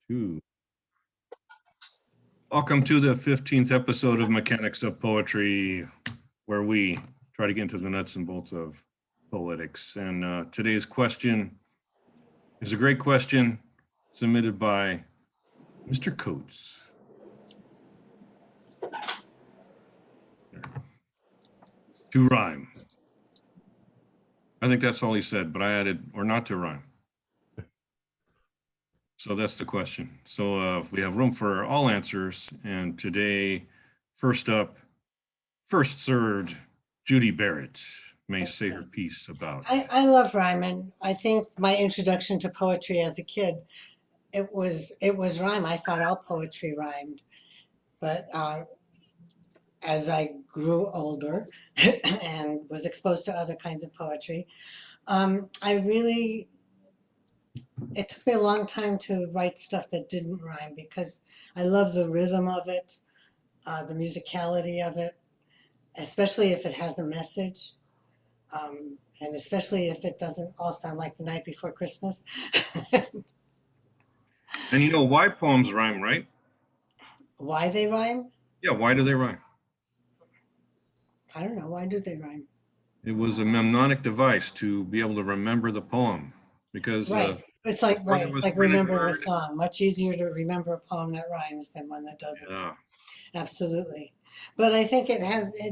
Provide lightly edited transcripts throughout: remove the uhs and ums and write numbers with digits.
2. Welcome to the 15th episode of Mechanics of Poetry, where we try to get into the nuts and bolts of poetics. And today's question is a great question submitted by Mr. Coates. To rhyme. I think that's all he said, but I added, or not to rhyme. So that's the question. So we have room for all answers. And today, first up, first served, Judy Barrett may say her piece about. I love rhyming. I think my introduction to poetry as a kid, it was rhyme. I thought all poetry rhymed. But as I grew older and was exposed to other kinds of poetry, it took me a long time to write stuff that didn't rhyme because I love the rhythm of it, the musicality of it, especially if it has a message, and especially if it doesn't all sound like The Night Before Christmas. And you know why poems rhyme, right? Why they rhyme? Yeah, why do they rhyme? I don't know. Why do they rhyme? It was a mnemonic device to be able to remember the poem because right. It's like printed remembering word. a song. Much easier to remember a poem that rhymes than one that doesn't. Yeah. Absolutely. But I think it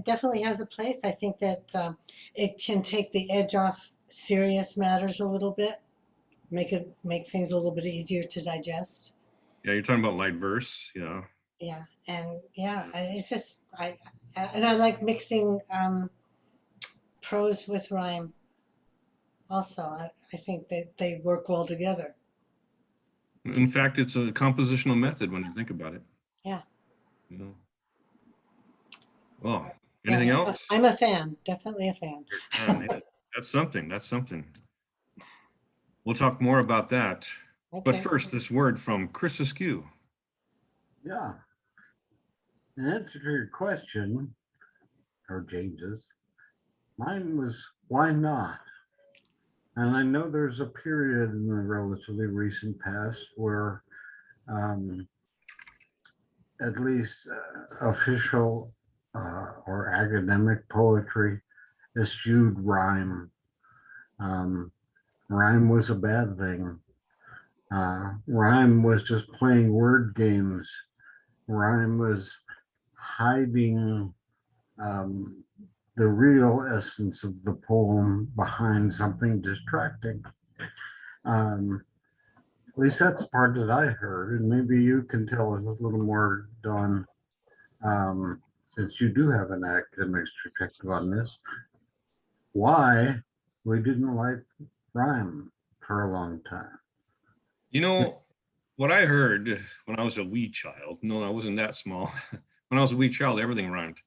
definitely has a place. I think that it can take the edge off serious matters a little bit, make things a little bit easier to digest. Yeah, you're talking about light verse. Yeah. Yeah, and yeah, I like mixing prose with rhyme. Also, I think that they work well together. In fact, it's a compositional method when you think about it. Yeah. You know. Well, anything else? I'm a fan, definitely a fan. Yeah, that's something. That's something. We'll talk more about that. Okay. But first, this word from Chris Askew. Yeah. In answer to your question, or James's, mine was why not? And I know there's a period in the relatively recent past where at least official or academic poetry eschewed rhyme. Rhyme was a bad thing. Rhyme was just playing word games. Rhyme was hiding the real essence of the poem behind something distracting. At least that's the part that I heard, and maybe you can tell us a little more, Dawn, since you do have an academic perspective on this, why we didn't like rhyme for a long time. You know, what I heard when I was a wee child, no, I wasn't that small. When I was a wee child, everything rhymed.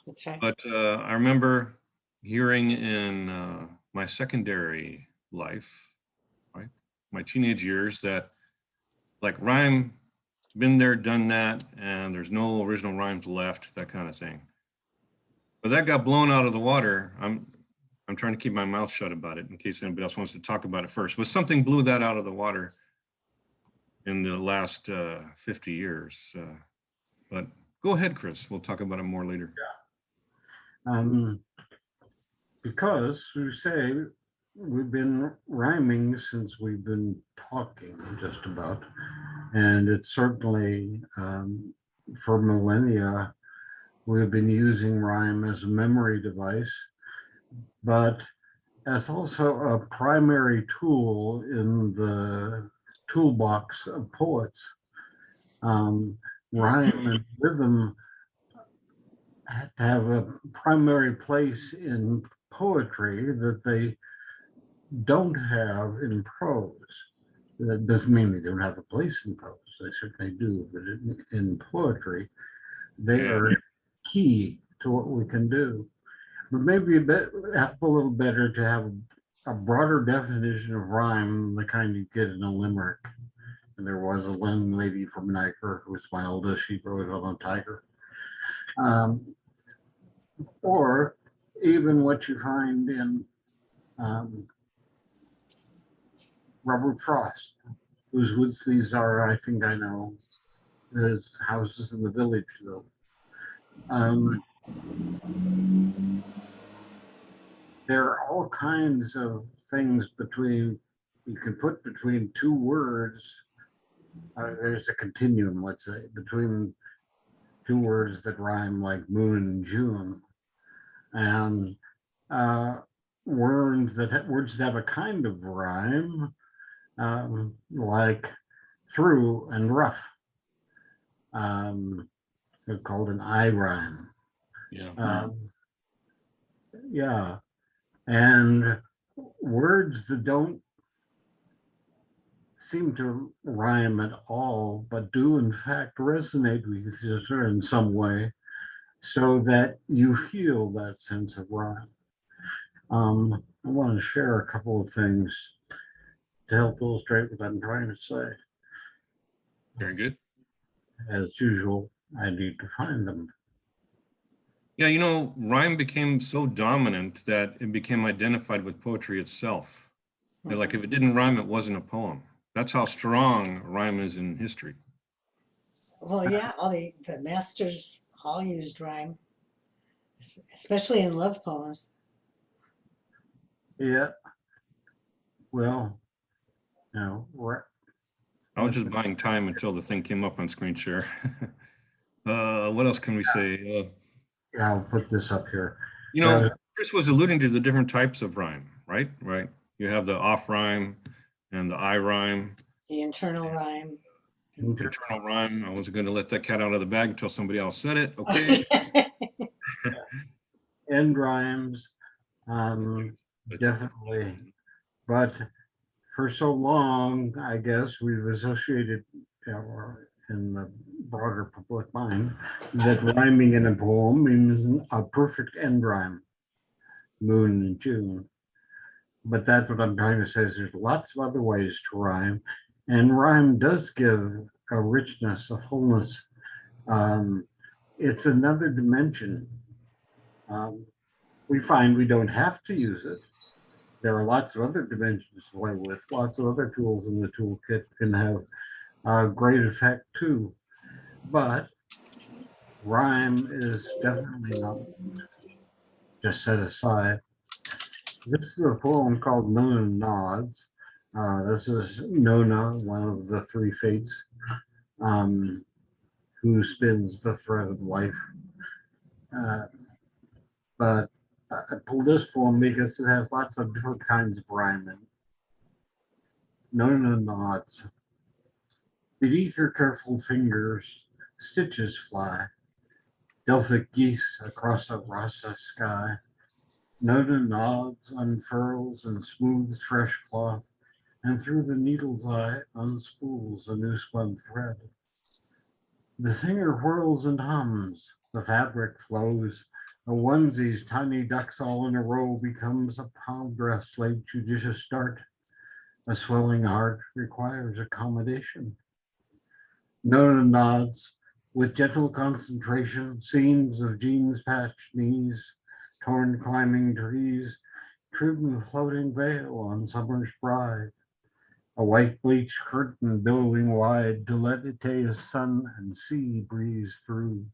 That's right. But I remember hearing in my secondary life, right, my teenage years, that like rhyme, been there, done that, and there's no original rhymes left, that kind of thing. But that got blown out of the water. I'm trying to keep my mouth shut about it in case anybody else wants to talk about it first. But something blew that out of the water in the last 50 years. But go ahead, Chris. We'll talk about it more later. Yeah. Because we say we've been rhyming since we've been talking, just about. And it's certainly, for millennia, we've been using rhyme as a memory device, but as also a primary tool in the toolbox of poets. Rhyme and rhythm have a primary place in poetry that they don't have in prose. That doesn't mean they don't have a place in prose. They certainly do, but in poetry, they are key to what we can do. But maybe a little better to have a broader definition of rhyme, the kind you get in a limerick. And there was a landlady from Niagara who smiled as she rode on a tiger. Or even what you find in Robert Frost. Whose woods these are, I think I know. There's houses in the village, though. Um, there are all kinds of things you can put between two words. There's a continuum, let's say, between two words that rhyme like moon and June. And words that have a kind of rhyme, like through and rough. They're called an I rhyme. Yeah. Yeah. And words that don't seem to rhyme at all, but do in fact resonate with each other in some way, so that you feel that sense of rhyme. I want to share a couple of things to help illustrate what I'm trying to say. Very good. As usual, I need to find them. Yeah, you know, rhyme became so dominant that it became identified with poetry itself. Like if it didn't rhyme, it wasn't a poem. That's how strong rhyme is in history. Well, yeah, all the masters all used rhyme, especially in love poems. Yeah. Well, no, I was just buying time until the thing came up on screen share. What else can we say? yeah, I'll put this up here. You know, Chris was alluding to the different types of rhyme, right? Right. You have the off rhyme and the I rhyme. The internal rhyme. Internal rhyme. I wasn't going to let that cat out of the bag until somebody else said it. Okay. End rhymes, definitely. But for so long, I guess we've associated in the broader public mind that rhyming in a poem means a perfect end rhyme, moon and June. But that's what I'm trying to say is there's lots of other ways to rhyme, and rhyme does give a richness, a fullness. It's another dimension. We find we don't have to use it. There are lots of other dimensions to play with. Lots of other tools in the toolkit can have a great effect too. But rhyme is definitely not just set aside. This is a poem called Nona Nods. This is Nona, one of the three fates, who spins the thread of life. But I pulled this poem because it has lots of different kinds of rhyme in it. Nona nods. Beneath her careful fingers, stitches fly. Delphic geese across a rasa sky. Nona nods, unfurls and smooths fresh cloth, and through the needle's eye unspools a new spun thread. The singer whirls and hums, the fabric flows. A onesie's tiny ducks all in a row becomes a palm dress laid judicious start. A swelling heart requires accommodation. Nona nods with gentle concentration, seams of jeans patched knees, torn climbing trees, trim floating veil on summer's bride. A white bleached curtain billowing wide to let Itaea's sun and sea breeze through.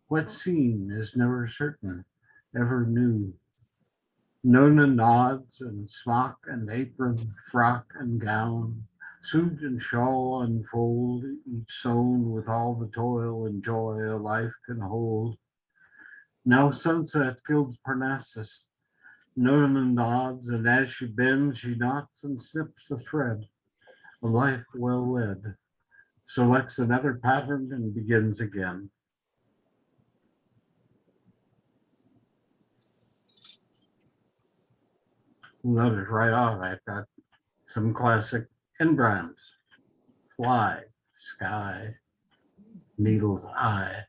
What scene is never certain, ever new? Nona nods and smock and apron, frock and gown, suit and shawl unfold, each sewn with all the toil and joy a life can hold. Now sunset gilds Parnassus. Nona nods, and as she bends, she knots and snips the thread. A life well led, selects another pattern and begins again. Notice right off, I've got some classic end rhymes. Fly, sky, needle's eye.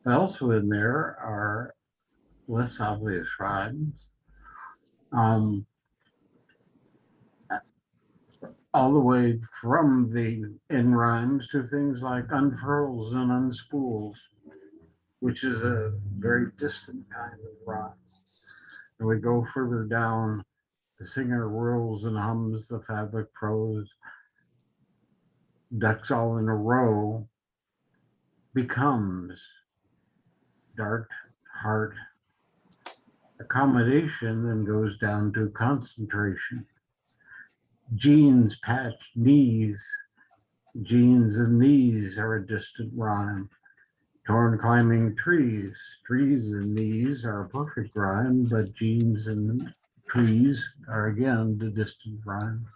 Also in there are less obvious rhymes. All the way from the end rhymes to things like unfurls and unspools, which is a very distant kind of rhyme. And we go further down, the singer whirls and hums, the fabric prose. ducks all in a row becomes dart, heart, accommodation, then goes down to concentration. Jeans, patched, knees. Jeans and knees are a distant rhyme. Torn climbing trees. Trees and knees are a perfect rhyme, but jeans and trees are again the distant rhymes.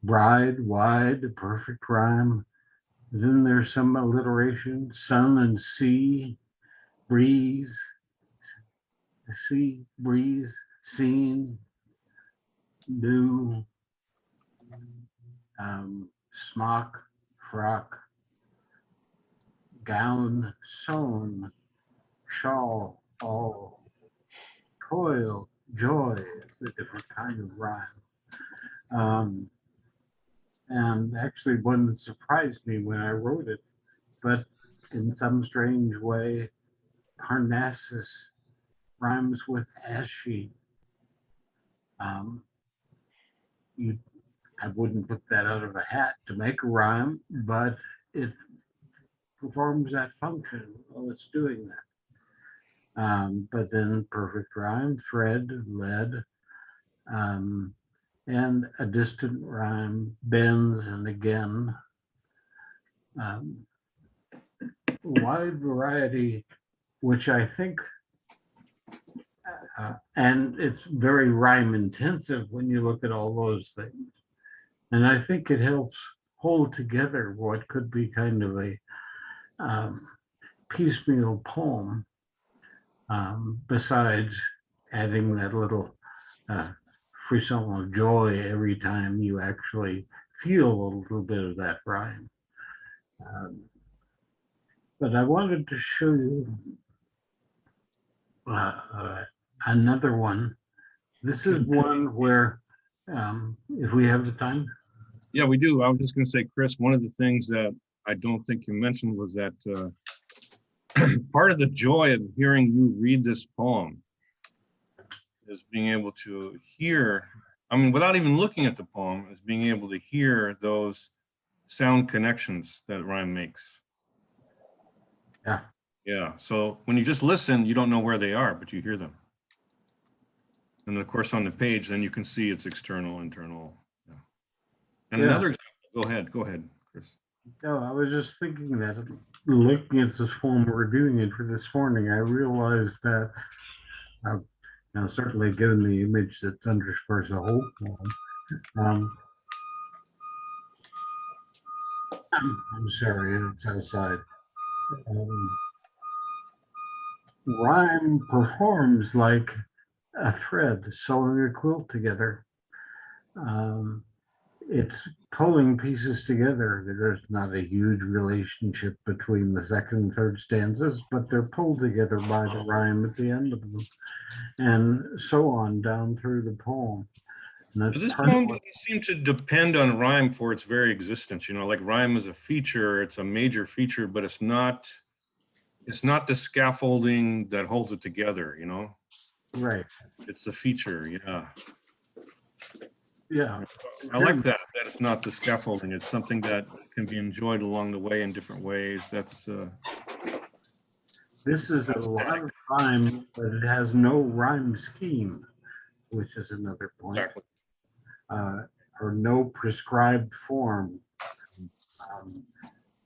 Bride, wide, a perfect rhyme. Then there's some alliteration. Sun and sea, breeze, sea, breeze, seen, new, smock, frock, gown, sewn, shawl, all, toil, joy, it's a different kind of rhyme. And actually one that surprised me when I wrote it, but in some strange way, Parnassus rhymes with ashy. You, I wouldn't put that out of a hat to make a rhyme, but it performs that function while it's doing that. But then perfect rhyme, thread, lead, and a distant rhyme, bends and again. Wide variety, which I think, and it's very rhyme intensive when you look at all those things. And I think it helps hold together what could be kind of a piecemeal poem, besides adding that little frisson of joy every time you actually feel a little bit of that rhyme. But I wanted to show you another one. This is one where, if we have the time. Yeah, we do. I was just going to say, Chris, one of the things that I don't think you mentioned was that part of the joy of hearing you read this poem is being able to hear, I mean, without even looking at the poem, is being able to hear those sound connections that rhyme makes. Yeah. Yeah. So when you just listen, you don't know where they are, but you hear them. And of course, on the page, then you can see it's external, internal. Yeah. And another example, go ahead, Chris. No, I was just thinking that looking at this poem, we're doing it for this morning. I realized that, now certainly given the image that underscores the whole poem, I'm sorry, it's outside. Rhyme performs like a thread sewing a quilt together. It's pulling pieces together. There's not a huge relationship between the second and third stanzas, but they're pulled together by the rhyme at the end of them, and so on down through the poem. This poem doesn't seem to depend on rhyme for its very existence. You know, like rhyme is a feature, it's a major feature, but it's not the scaffolding that holds it together, you know? Right. It's the feature, yeah. Yeah. I like that it's not the scaffolding. It's something that can be enjoyed along the way in different ways. That's this is a lot of rhyme, but it has no rhyme scheme, which is another point. exactly. Or no prescribed form.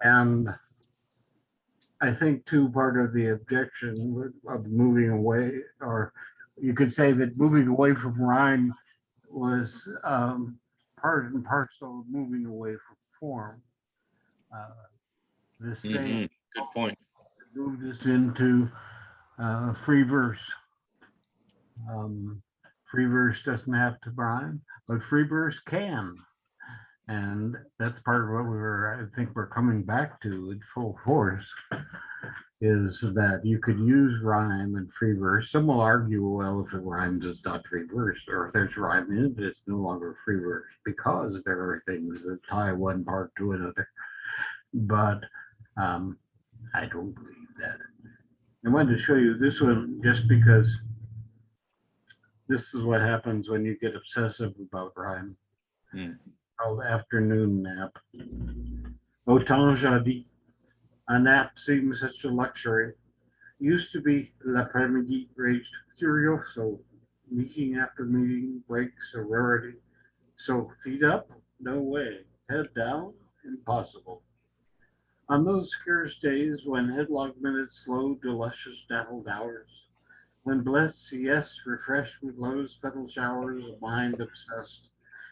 And I think too, part of the objection of moving away, or you could say that moving away from rhyme was part and parcel of moving away from form. The same good point. moved us into free verse. Free verse doesn't have to rhyme, but free verse can. And that's part of what I think we're coming back to in full force, is that you could use rhyme and free verse. Some will argue, well, if it rhymes, it's not free verse, or if there's rhyme in it, it's no longer free verse, because there are things that tie one part to another. But I don't believe that. I wanted to show you this one just because this is what happens when you get obsessive about rhyme. Mm. called Afternoon Nap. Autant jadis, a nap seems such a luxury. Used to be l'après-midi raged furioso, meeting after meeting, breaks a rarity. So feet up? No way. Head down? Impossible. On those scarce days when headlock minutes slowed to luscious dappled hours, when blessed siestas refreshed with lotus petal showers, a mind obsessed,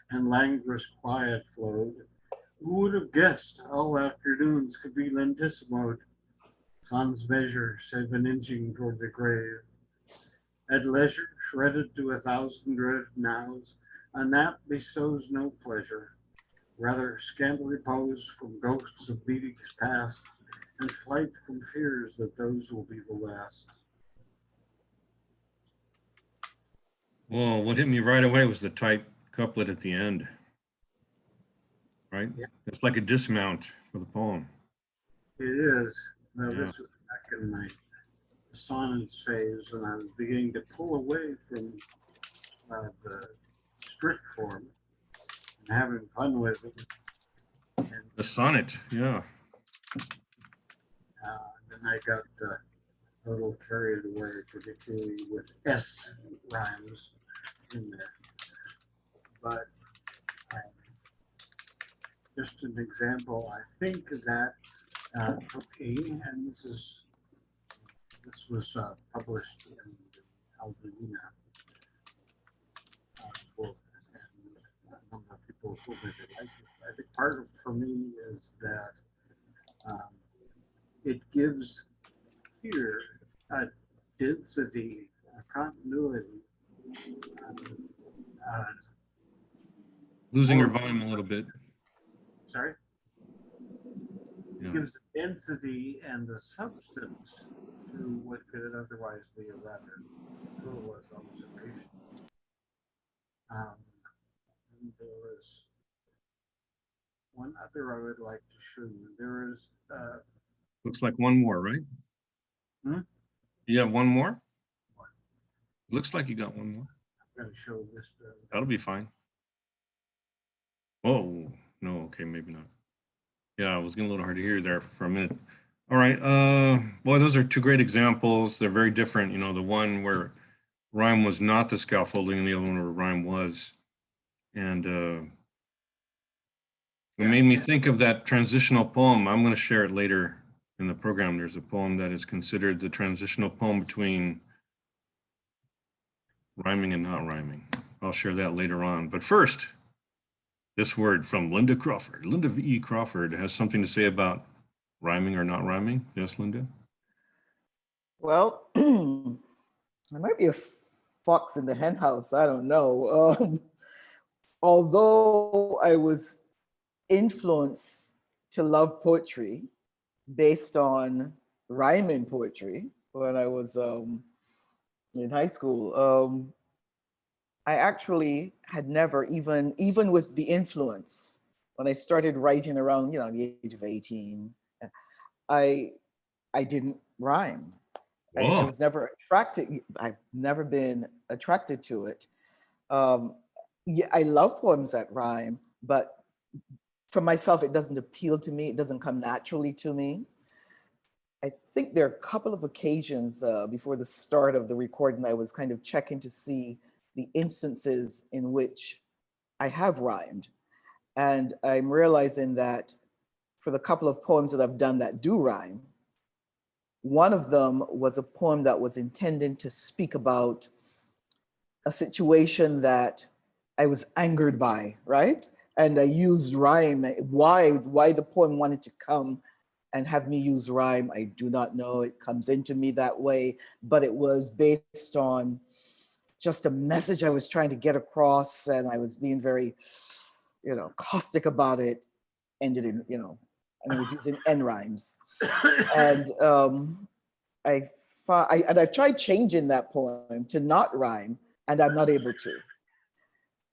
and languorous quiet flowed, who would have guessed all afternoons could be lentissimoed, sun's measure seven inching toward the grave. At leisure, shredded to 1,000 dreaded nows, a nap bestows no pleasure, rather scant repose from ghosts of meetings past, and flight from fears that those will be the last. Well, what hit me right away was the tight couplet at the end, right? Yeah. It's like a dismount for the poem. It is. Now, Yeah. this was back in my sonnets phase, and I was beginning to pull away from the strict form and having fun with it. And The sonnet, yeah. then I got a little carried away, particularly with S rhymes in there. But just an example, I think that okay, and this was published in the Albertina book, and a number of people told me they liked it. I think part of for me is that it gives here a density, a continuity. Uh, Losing your volume a little bit. sorry? Yeah. Gives the density and the substance to what could otherwise be a rather frivolous observation. And there was one other I would like to show you. There is Looks like one more, right? Hmm? You have one more? One. Looks like you got one more. I'm going to show this. That'll be fine. Oh, no, okay, maybe not. Yeah, it was getting a little hard to hear there for a minute. All right, boy, those are two great examples. They're very different. You know, the one where rhyme was not the scaffolding and the other one where rhyme was. And it made me think of that transitional poem. I'm going to share it later in the program. There's a poem that is considered the transitional poem between rhyming and not rhyming. I'll share that later on. But first, this word from Lynda Crawford. Lynda V. Crawford has something to say about rhyming or not rhyming. Yes, Lynda? Well, there might be a fox in the hen house. I don't know. Although I was influenced to love poetry based on rhyming poetry when I was in high school, I actually had never even with the influence, when I started writing around, the age of 18, I didn't rhyme. I was never attracted. I've never been attracted to it. Yeah, I love poems that rhyme, but for myself, it doesn't appeal to me. It doesn't come naturally to me. I think there are a couple of occasions before the start of the recording, I was kind of checking to see the instances in which I have rhymed. And I'm realizing that for the couple of poems that I've done that do rhyme, one of them was a poem that was intended to speak about a situation that I was angered by, right? And I used rhyme. Why the poem wanted to come and have me use rhyme, I do not know. It comes into me that way, but it was based on just a message I was trying to get across, and I was being very, caustic about it. Ended in, and I was using N rhymes. And I've tried changing that poem to not rhyme, and I'm not able to.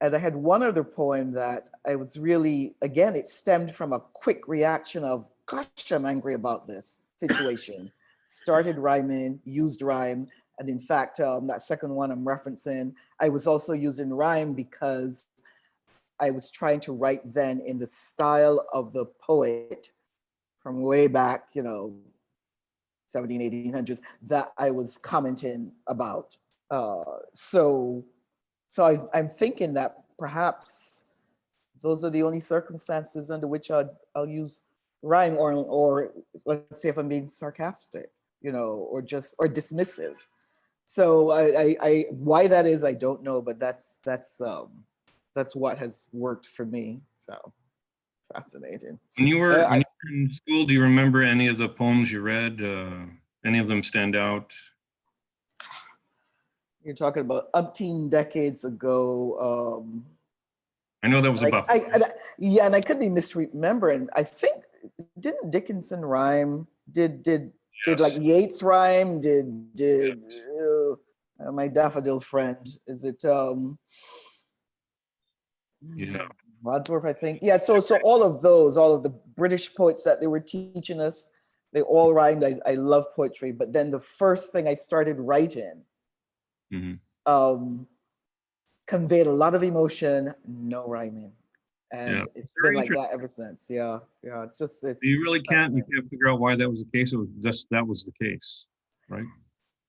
And I had one other poem that I was really, again, it stemmed from a quick reaction of, gosh, I'm angry about this situation. Started rhyming, used rhyme. And in fact, that second one I'm referencing, I was also using rhyme because I was trying to write then in the style of the poet from way back, 17, 1800s that I was commenting about. So I'm thinking that perhaps those are the only circumstances under which I'll use rhyme, or let's say if I'm being sarcastic, or dismissive. So I why that is, I don't know, but that's what has worked for me. So fascinating. When you were I, in school, do you remember any of the poems you read? Any of them stand out? You're talking about umpteen decades ago. I know that was about. Yeah, and I could be misremembering. I think, didn't Dickinson rhyme? Did like Yes. Yeats rhyme? Did my daffodil friend? Is it Yeah. Wadsworth? I think. Yeah. So all of the British poets that they were teaching us, they all rhymed. I love poetry, but then the first thing I started writing. Mm-hmm. Conveyed a lot of emotion, no rhyming, and Yeah. it's Very been like that ever since. Yeah, it's You really can't figure out why that was the case. It was just that was the case, right?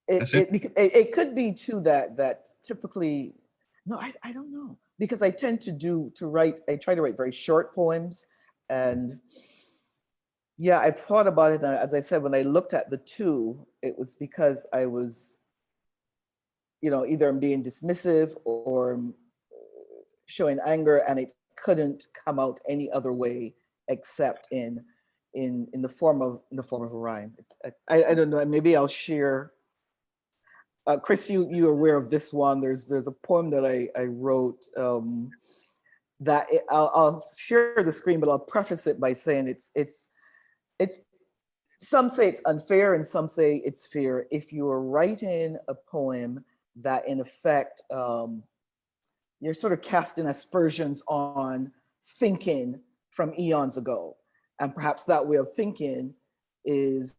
It could be too that typically, no, I don't know, because I tend to write. I try to write very short poems, and yeah, I've thought about it. And as I said, when I looked at the two, it was because I was, either I'm being dismissive or showing anger, and it couldn't come out any other way except in the form of a rhyme. I don't know. Maybe I'll share. Chris, you're aware of this one. There's a poem that I wrote that I'll share the screen, but I'll preface it by saying it's some say it's unfair and some say it's fair. If you are writing a poem that in effect you're sort of casting aspersions on thinking from eons ago, and perhaps that way of thinking is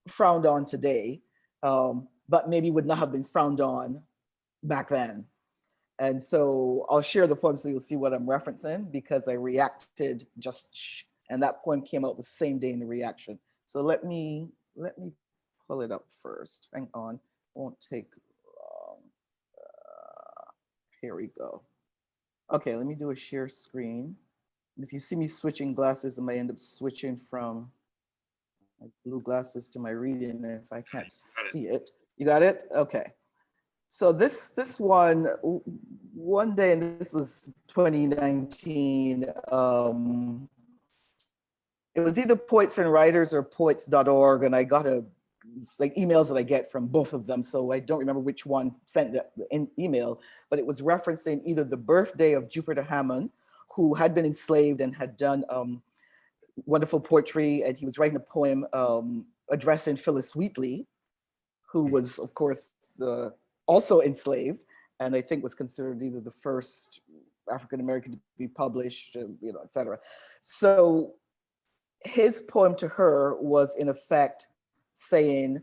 frowned on today, but maybe would not have been frowned on back then. And so I'll share the poem so you'll see what I'm referencing, because I reacted and that poem came out the same day in the reaction. So let me pull it up first. Hang on, won't take long. Here we go. Okay, let me do a share screen. And if you see me switching glasses, I might end up switching from my blue glasses to my reading. And if I can't see it, you got it? Okay. So this one day, and this was 2019, it was either Poets and Writers or poets.org, and I got like emails that I get from both of them, so I don't remember which one sent the email, but it was referencing either the birthday of Jupiter Hammond, who had been enslaved and had done wonderful poetry, and he was writing a poem addressing Phyllis Wheatley, who was, of course, also enslaved, and I think was considered either the first African-American to be published, et cetera. So his poem to her was in effect saying,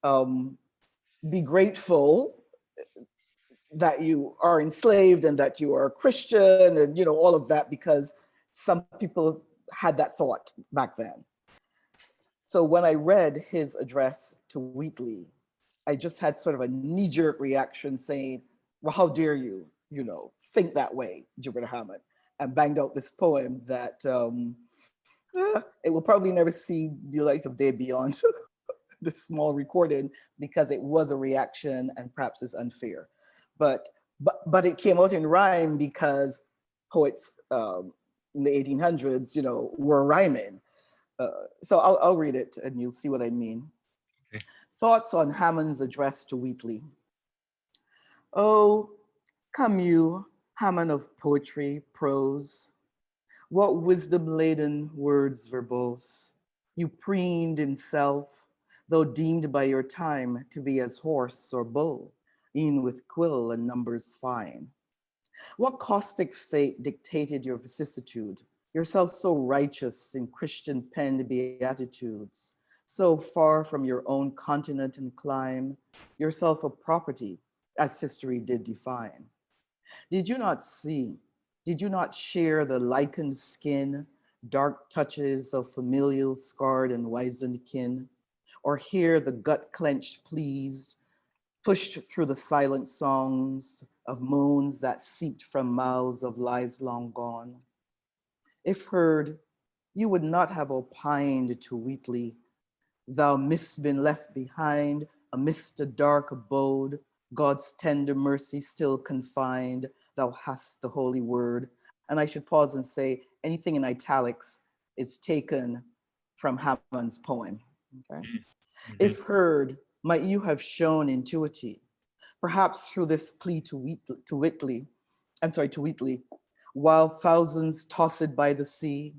be grateful that you are enslaved and that you are a Christian and all of that, because some people had that thought back then. So when I read his address to Wheatley, I just had sort of a knee-jerk reaction saying, well, how dare you, think that way, Jupiter Hammond, and banged out this poem that it will probably never see the light of day beyond this small recording, because it was a reaction and perhaps it's unfair. But it came out in rhyme because poets in the 1800s, were rhyming. So I'll read it and you'll see what I mean. Okay. Thoughts on Hammond's address to Wheatley. Oh, come you, Hammond of poetry, prose, what wisdom-laden words verbose, you preened in self, though deemed by your time to be as horse or bull, e'en with quill and numbers fine. What caustic fate dictated your vicissitude, yourself so righteous in Christian penned beatitudes, so far from your own continent and clime, yourself a property, as history did define? Did you not see Did you not share the lichened skin, dark touches of familial scarred and wizened kin, or hear the gut-clenched pleas pushed through the silent songs of moans that seeped from mouths of lives long gone? If heard, you would not have opined to Wheatley, thou mist been left behind amidst a dark abode, God's tender mercy still confined, thou hast the holy word. And I should pause and say anything in italics is taken from Hammond's poem. Okay? If heard, might you have shown intuity, perhaps through this plea to Wheatley, while thousands tossed by the sea,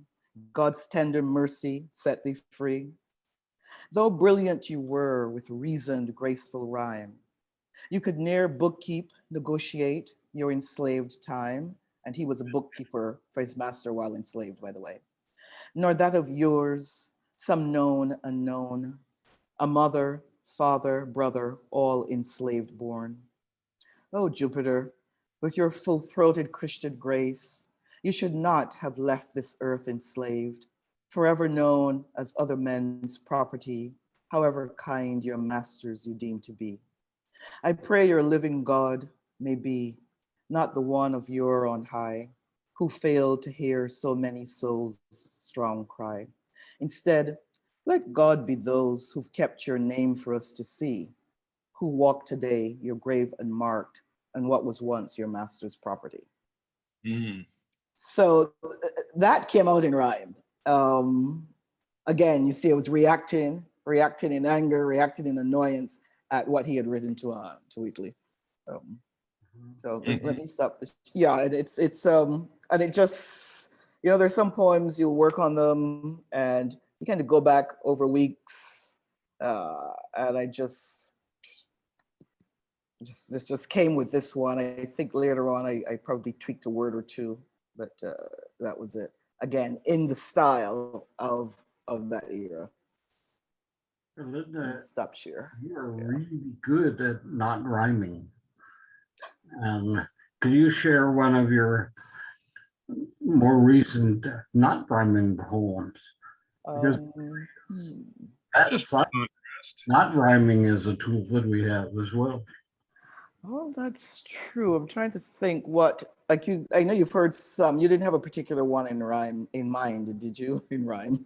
God's tender mercy set thee free. Though brilliant you were with reasoned, graceful rhyme, you could ne'er bookkeep, negotiate your enslaved time, and he was a bookkeeper for his master while enslaved, by the way, nor that of yours, some known, unknown, a mother, father, brother, all enslaved born. Oh, Jupiter, with your full-throated Christian grace, you should not have left this earth enslaved, forever known as other men's property, however kind your masters you deem to be. I pray your living God may be not the one of your on high, who failed to hear so many souls' strong cry. Instead, let God be those who've kept your name for us to see, who walk today your grave unmarked and what was once your master's property. So that came out in rhyme. Again, you see, it was reacting in anger, reacting in annoyance at what he had written to Wheatley. So let me stop this. Yeah, and it's and it just, there's some poems you work on them and you kind of go back over weeks, and I this just came with this one. I think later on I probably tweaked a word or two, but that was it. Again, in the style of that era. Lynda, Stop share. you are really good at not rhyming. Can you share one of your more recent not rhyming poems? Because not rhyming is a tool that we have as well. Oh, that's true. I'm trying to think what, like I know you've heard some. You didn't have a particular one in mind, did you? In rhyme.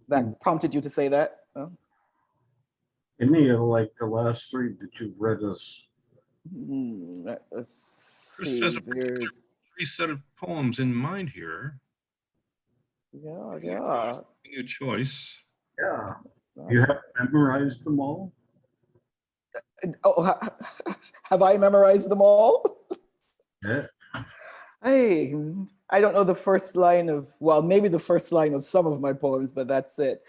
That prompted you to say that? Oh. Any of like the last three that you've read us? Let's see. There's three set of poems in mind here. Yeah. Good choice. Yeah. You have memorized them all? Oh, have I memorized them all? Yeah. Hey, I don't know the first line of, well, maybe the first line of some of my poems, but that's it.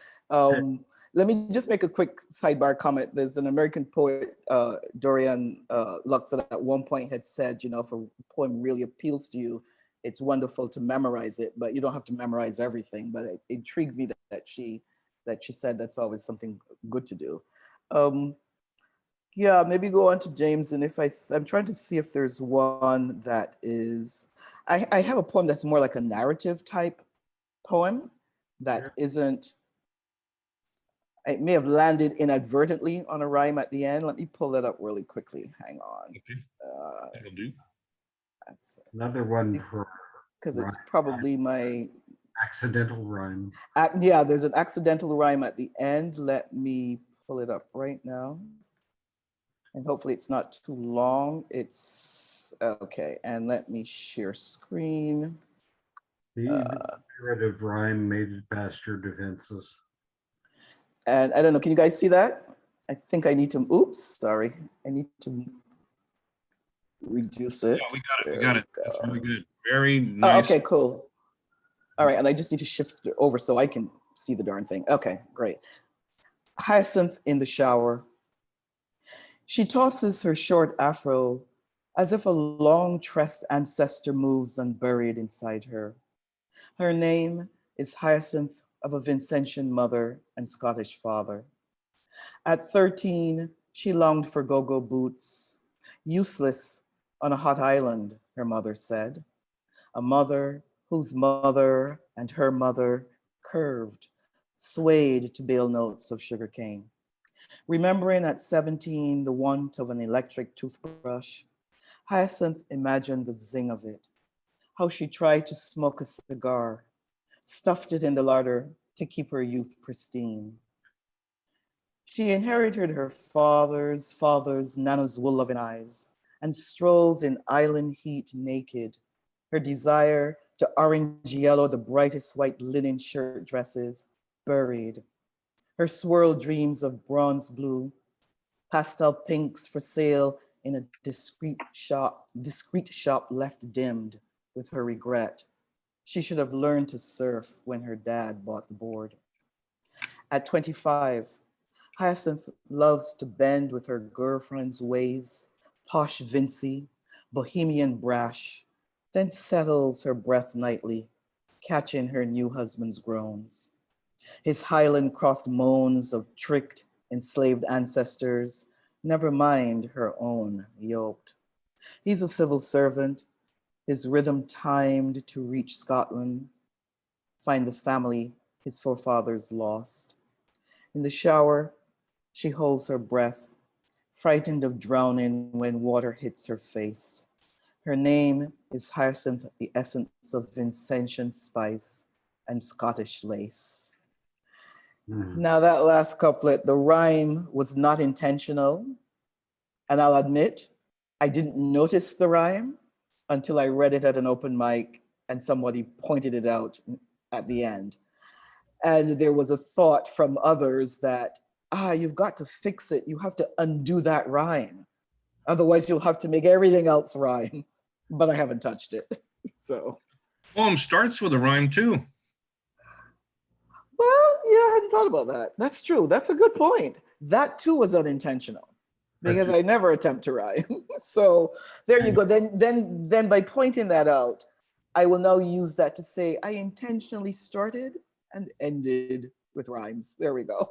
Let me just make a quick sidebar comment. There's an American poet, Dorian Lux, that at one point had said, if a poem really appeals to you, it's wonderful to memorize it, but you don't have to memorize everything. But it intrigued me that she said that's always something good to do. Yeah, maybe go on to James, and if I'm trying to see if there's one that is, I have a poem that's more like a narrative type poem that isn't, it may have landed inadvertently on a rhyme at the end. Let me pull that up really quickly. Hang on. Okay. That'll do. That's another one for, because it's probably my accidental rhyme. Yeah, there's an accidental rhyme at the end. Let me pull it up right now. And hopefully it's not too long. It's okay. And let me share screen. The narrative rhyme made it past your defenses. And I don't know, can you guys see that? I think I need to, oops, sorry. I need to reduce it. Yeah, we got it. That's really good. Very nice. Okay, cool. All right, and I just need to shift it over so I can see the darn thing. Okay, great. Hyacinth in the shower. She tosses her short afro as if a long-tressed ancestor moves unburied inside her. Her name is Hyacinth of a Vincentian mother and Scottish father. At 13, she longed for go-go boots, useless on a hot island, her mother said. A mother whose mother and her mother curved, swayed to bail notes of sugarcane. Remembering at 17 the want of an electric toothbrush, Hyacinth imagined the zing of it, how she tried to smoke a cigar, stuffed it in the larder to keep her youth pristine. She inherited her father's Nana's wool-loving eyes and strolls in island heat naked, her desire to orange yellow the brightest white linen shirt dresses buried, her swirled dreams of bronze blue, pastel pinks for sale in a discreet shop left dimmed with her regret. She should have learned to surf when her dad bought the board. At 25, Hyacinth loves to bend with her girlfriend's ways, posh Vincy, bohemian brash, then settles her breath nightly, catching her new husband's groans. His Highland Croft moans of tricked, enslaved ancestors, never mind her own yoked. He's a civil servant, his rhythm timed to reach Scotland, find the family his forefathers lost. In the shower, she holds her breath, frightened of drowning when water hits her face. Her name is Hyacinth, the essence of Vincentian spice and Scottish lace. Now that last couplet, the rhyme was not intentional. And I'll admit, I didn't notice the rhyme until I read it at an open mic and somebody pointed it out at the end. And there was a thought from others that, you've got to fix it. You have to undo that rhyme. Otherwise you'll have to make everything else rhyme. But I haven't touched it, so. Poem starts with a rhyme too. Well, yeah, I hadn't thought about that. That's true. That's a good point. That too was unintentional because I never attempt to rhyme. So there you go. Then by pointing that out, I will now use that to say I intentionally started and ended with rhymes. There we go.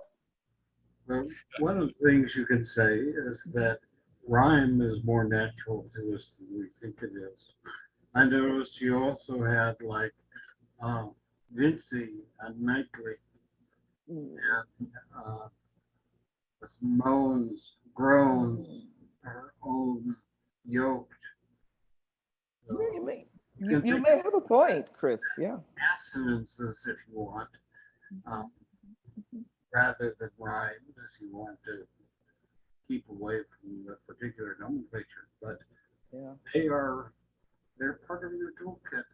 Well, one of the things you can say is that rhyme is more natural to us than we think it is. I noticed you also had like Vincy and Knightley and moans, groans, her own yoked. So You may have a point, Chris. Yeah. assonances if you want, rather than rhymes if you want to keep away from the particular nomenclature. But Yeah. they're part of your toolkit,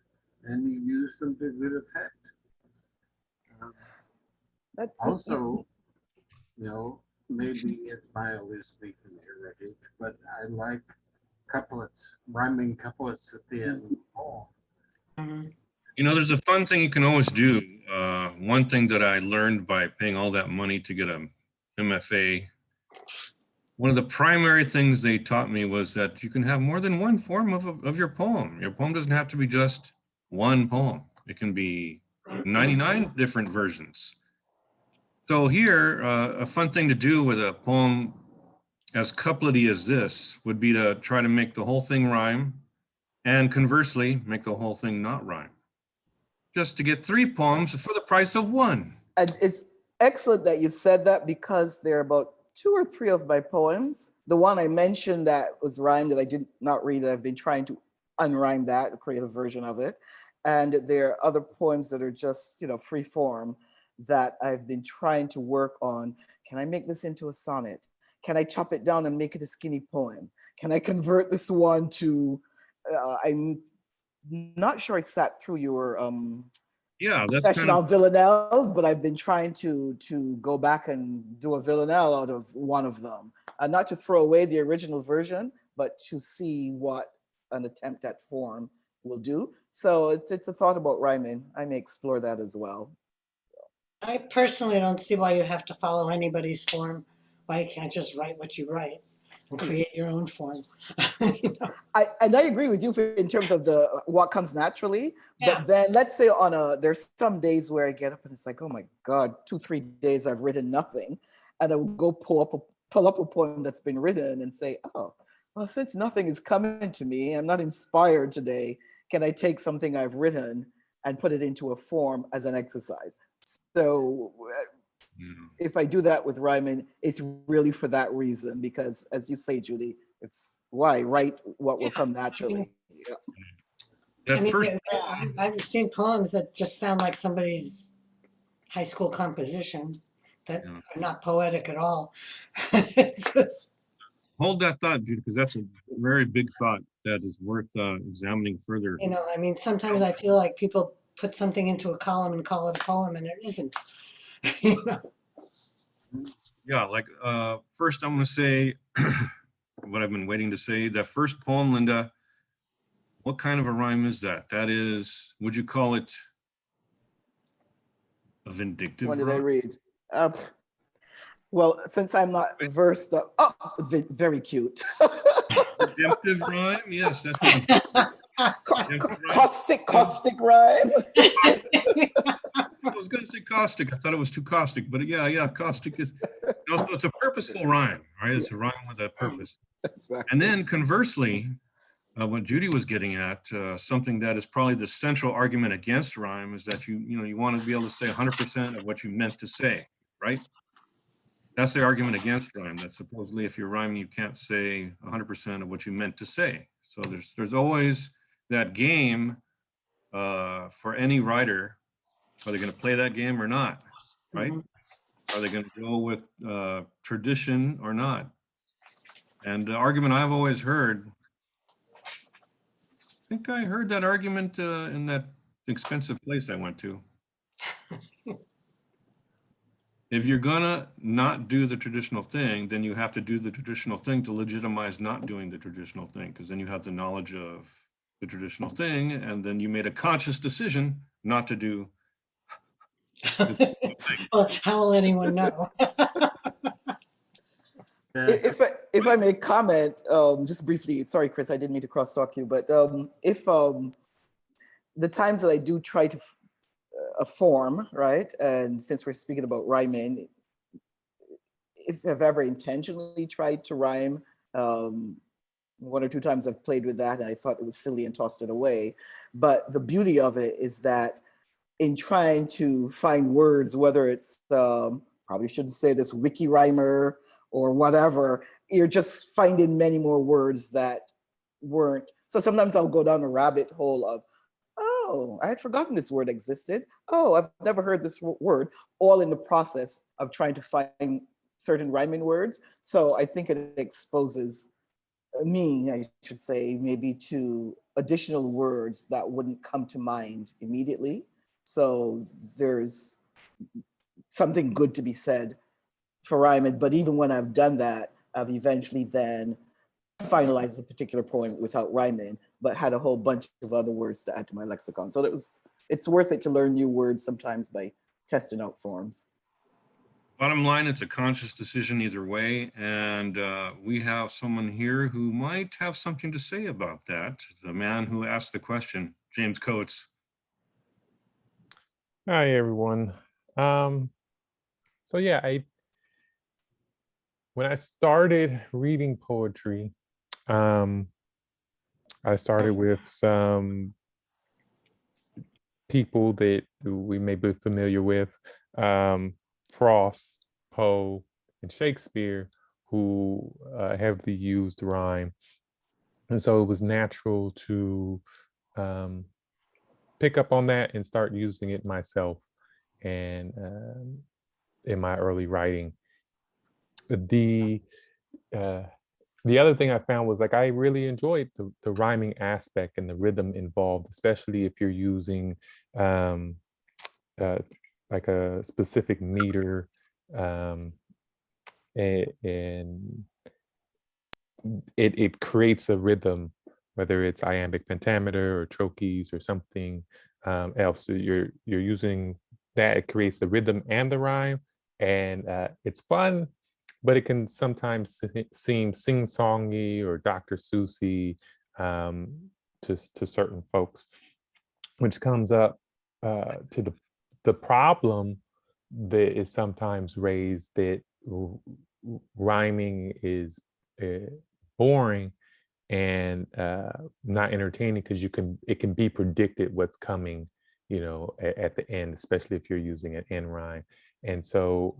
and you use them to good effect. That's Also, maybe it's my always speaking heritage, but I like couplets, rhyming couplets at the end of the poem. Mhm. There's a fun thing you can always do. One thing that I learned by paying all that money to get a MFA, one of the primary things they taught me was that you can have more than one form of your poem. Your poem doesn't have to be just one poem. It can be 99 different versions. So here, a fun thing to do with a poem as couplety as this would be to try to make the whole thing rhyme, and conversely, make the whole thing not rhyme. Just to get 3 poems for the price of 1. And it's excellent that you said that because there are about 2 or 3 of my poems. The one I mentioned that was rhymed that I did not read, that I've been trying to unrhyme that, create a version of it. And there are other poems that are just, free form that I've been trying to work on. Can I make this into a sonnet? Can I chop it down and make it a skinny poem? Can I convert this one to, I'm not sure I sat through your That's session kind of on villanelles, but I've been trying to go back and do a villanelle out of one of them. Not to throw away the original version, but to see what an attempt at form will do. So it's a thought about rhyming. I may explore that as well. I personally don't see why you have to follow anybody's form. Why you can't just write what you write and create your own form. I agree with you in terms of the what comes naturally. Yeah. But then let's say there's some days where I get up and it's like, oh my God, 2-3 days I've written nothing. And I will go pull up a poem that's been written and say, oh, Well, since nothing is coming to me, I'm not inspired today. Can I take something I've written and put it into a form as an exercise? So if I do that with rhyming, it's really for that reason, because as you say, Judy, it's why write what will come naturally. Yeah. That I mean, first I've seen poems that just sound like somebody's high school composition that Yeah. are not poetic at all. It's just, Hold that thought, Judy, because that's a very big thought that is worth examining further. you know, I mean, sometimes I feel like people put something into a column and call it a poem, and it isn't. You know? Yeah, like first I'm going to say what I've been waiting to say. That first poem, Lynda, what kind of a rhyme is that? That is, would you call it a vindictive What did I rhyme? read? Well, since I'm not versed up, oh, very cute. Redemptive rhyme? Yes, that's what redemptive rhyme. Caustic rhyme. I was going to say caustic. I thought it was too caustic, but yeah, caustic is. Also, it's a purposeful rhyme, right? It's a rhyme with a purpose. Exactly. And then conversely, what Judy was getting at, something that is probably the central argument against rhyme is that you want to be able to say 100% of what you meant to say, right? That's the argument against rhyme. That supposedly, if you're rhyming, you can't say 100% of what you meant to say. So there's always that game for any writer. Are they going to play that game or not? Right? Are they going to go with tradition or not? And the argument I've always heard, I think I heard that argument in that expensive place I went to. If you're gonna not do the traditional thing, then you have to do the traditional thing to legitimize not doing the traditional thing, because then you have the knowledge of the traditional thing, and then you made a conscious decision not to do. Or how will anyone know? If I may comment, just briefly, sorry, Chris, I didn't mean to cross-talk you, but if the times that I do try to a form, right? And since we're speaking about rhyming, if I've ever intentionally tried to rhyme, one or two times I've played with that and I thought it was silly and tossed it away. But the beauty of it is that in trying to find words, whether it's, probably shouldn't say this, wiki rhymer or whatever, you're just finding many more words that weren't. So sometimes I'll go down a rabbit hole of, oh, I had forgotten this word existed. Oh, I've never heard this word, all in the process of trying to find certain rhyming words. So I think it exposes me, I should say, maybe to additional words that wouldn't come to mind immediately. So there's something good to be said for rhyming. But even when I've done that, I've eventually then finalized a particular poem without rhyming, but had a whole bunch of other words to add to my lexicon. So it's worth it to learn new words sometimes by testing out forms. Bottom line, it's a conscious decision either way, and we have someone here who might have something to say about that. The man who asked the question, James Coates. Hi, everyone. So yeah, when I started reading poetry, I started with some people that we may be familiar with, Frost, Poe, and Shakespeare, who heavily used rhyme. And so it was natural to pick up on that and start using it myself and in my early writing. The other thing I found was, like, I really enjoyed the rhyming aspect and the rhythm involved, especially if you're using like a specific meter, and it creates a rhythm, whether it's iambic pentameter or trochees or something else. So you're using that, it creates the rhythm and the rhyme, and it's fun. But it can sometimes seem sing-songy or Dr. Seussy to certain folks, which comes up to the problem that is sometimes raised that rhyming is boring and not entertaining because it can be predicted what's coming, you know, at the end, especially if you're using an end rhyme. And so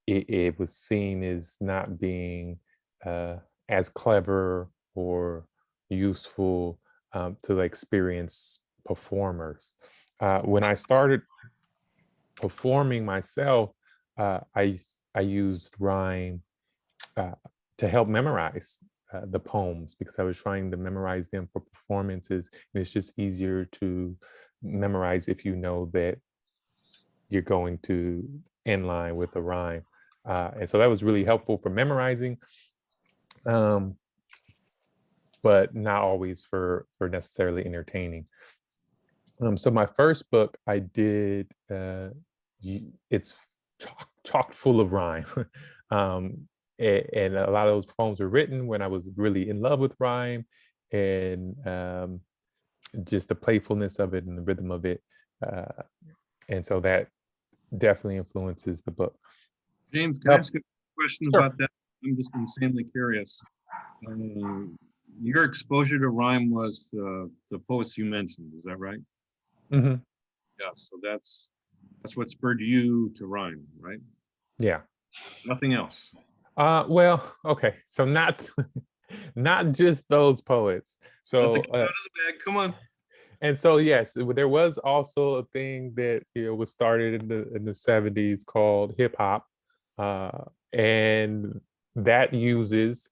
it was seen as not being as clever or useful to the experienced performers. When I started performing myself, I used rhyme to help memorize the poems because I was trying to memorize them for performances, and it's just easier to memorize if you know that you're going to end line with a rhyme. And so that was really helpful for memorizing, but not always for necessarily entertaining. So my first book I did, it's chock full of rhyme. And a lot of those poems were written when I was really in love with rhyme, and just the playfulness of it and the rhythm of it. And so that definitely influences the book. James, can I ask a question Sure. about that? I'm just insanely curious. Your exposure to rhyme was the poets you mentioned, is that right? Mhm. Yeah, so that's what spurred you to rhyme, right? Yeah. Nothing else. Well, okay. So not not just those poets. Not So to get out of the bag. Come on. and so yes, there was also a thing that, you know, was started in the 70s called hip hop, and that uses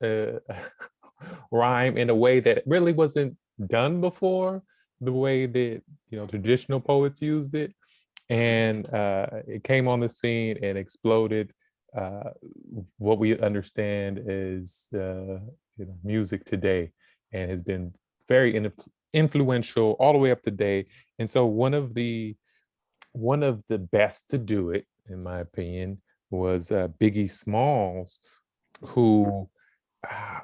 rhyme in a way that really wasn't done before, the way that, you know, traditional poets used it, and it came on the scene and exploded uh, what we understand as you know, music today, and has been very influential all the way up to date. And so one of the best to do it, in my opinion, was Biggie Smalls, who uh,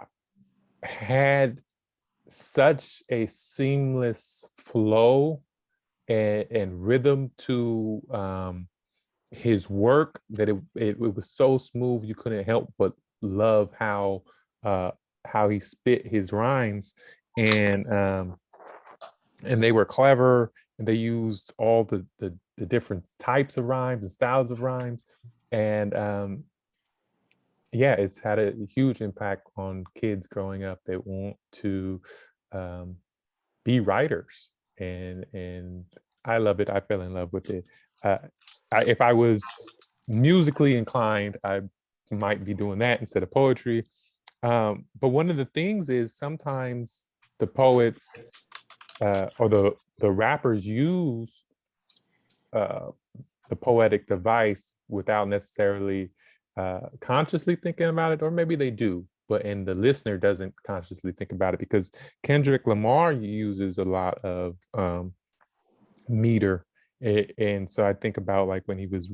had such a seamless flow and rhythm to his work that it was so smooth you couldn't help but love how he spit his rhymes, and they were clever, and they used all the different types of rhymes and styles of rhymes, and yeah, it's had a huge impact on kids growing up that want to um, be writers, and I love it. I fell in love with it. Uh, if I was musically inclined, I might be doing that instead of poetry. But one of the things is sometimes the poets or the rappers use uh, the poetic device without necessarily consciously thinking about it, or maybe they do, but and the listener doesn't consciously think about it, because Kendrick Lamar uses a lot of meter, and so I think about like when he was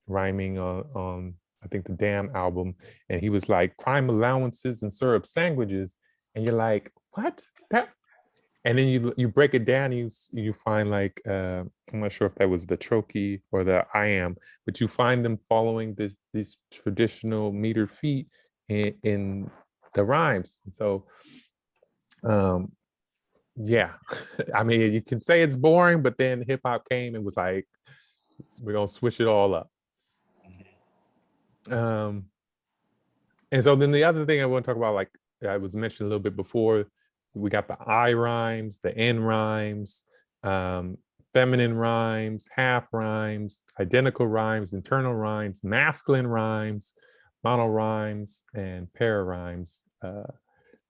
rhyming on I think the Damn album, and he was like crime allowances and syrup sandwiches, and you're like, what that? And then you break it down, you find like I'm not sure if that was the trochee or the I am, but you find them following these traditional meter feet in the rhymes. And so yeah, I mean, you can say it's boring, but then hip hop came and was like, we're gonna switch it all up. And so then the other thing I want to talk about, like I was mentioned a little bit before, we got the I rhymes, the N rhymes, feminine rhymes, half rhymes, identical rhymes, internal rhymes, masculine rhymes, mono rhymes, and para rhymes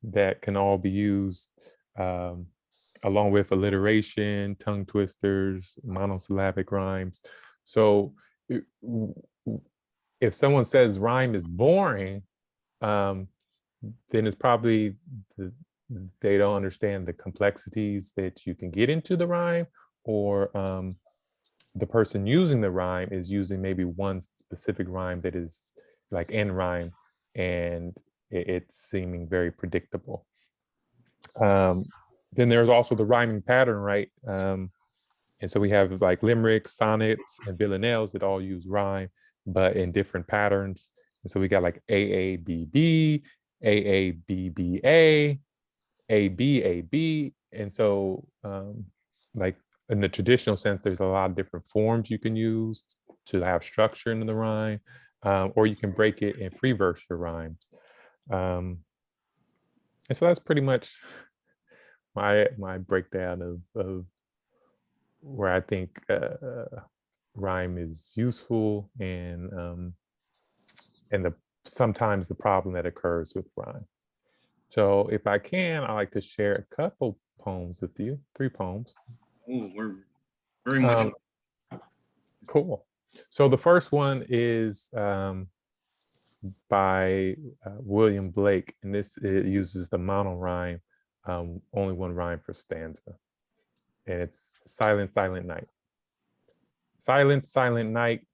that can all be used along with alliteration, tongue twisters, monosyllabic rhymes. So if someone says rhyme is boring, then it's probably they don't understand the complexities that you can get into the rhyme, or the person using the rhyme is using maybe one specific rhyme that is like end rhyme, and it's seeming very predictable. Then there's also the rhyming pattern, right? And so we have like limericks, sonnets, and villanelles that all use rhyme, but in different patterns. And so we got like AABB, AABBA, ABAB. And so like in the traditional sense, there's a lot of different forms you can use to have structure in the rhyme, or you can break it in free verse your rhymes. And so that's pretty much my breakdown of where I think rhyme is useful and sometimes the problem that occurs with rhyme. So if I can, I like to share a couple poems with you, 3 poems. Oh, we're very much Cool. So the first one is by William Blake, and it uses the monorhyme, only one rhyme for stanza. And it's Silent, Silent Night. Silent, silent night,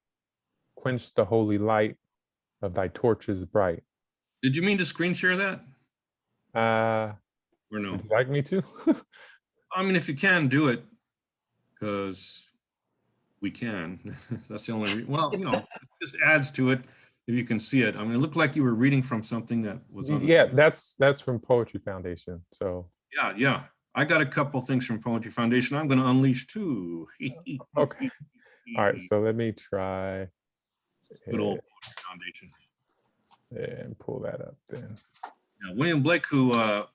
quench the holy light of thy torches bright. Did you mean to screen share that? Or no? Would you like me to? I mean, if you can, do it, because we can. That's the only, well, you know, it just adds to it if you can see it. I mean, it looked like you were reading from something that was on the Yeah, that's from Poetry Foundation. So yeah. I got a couple things from Poetry Foundation. I'm going to unleash too. okay. All right, so let me try Good old Poetry Foundation. and pull that up then. Yeah, William Blake, who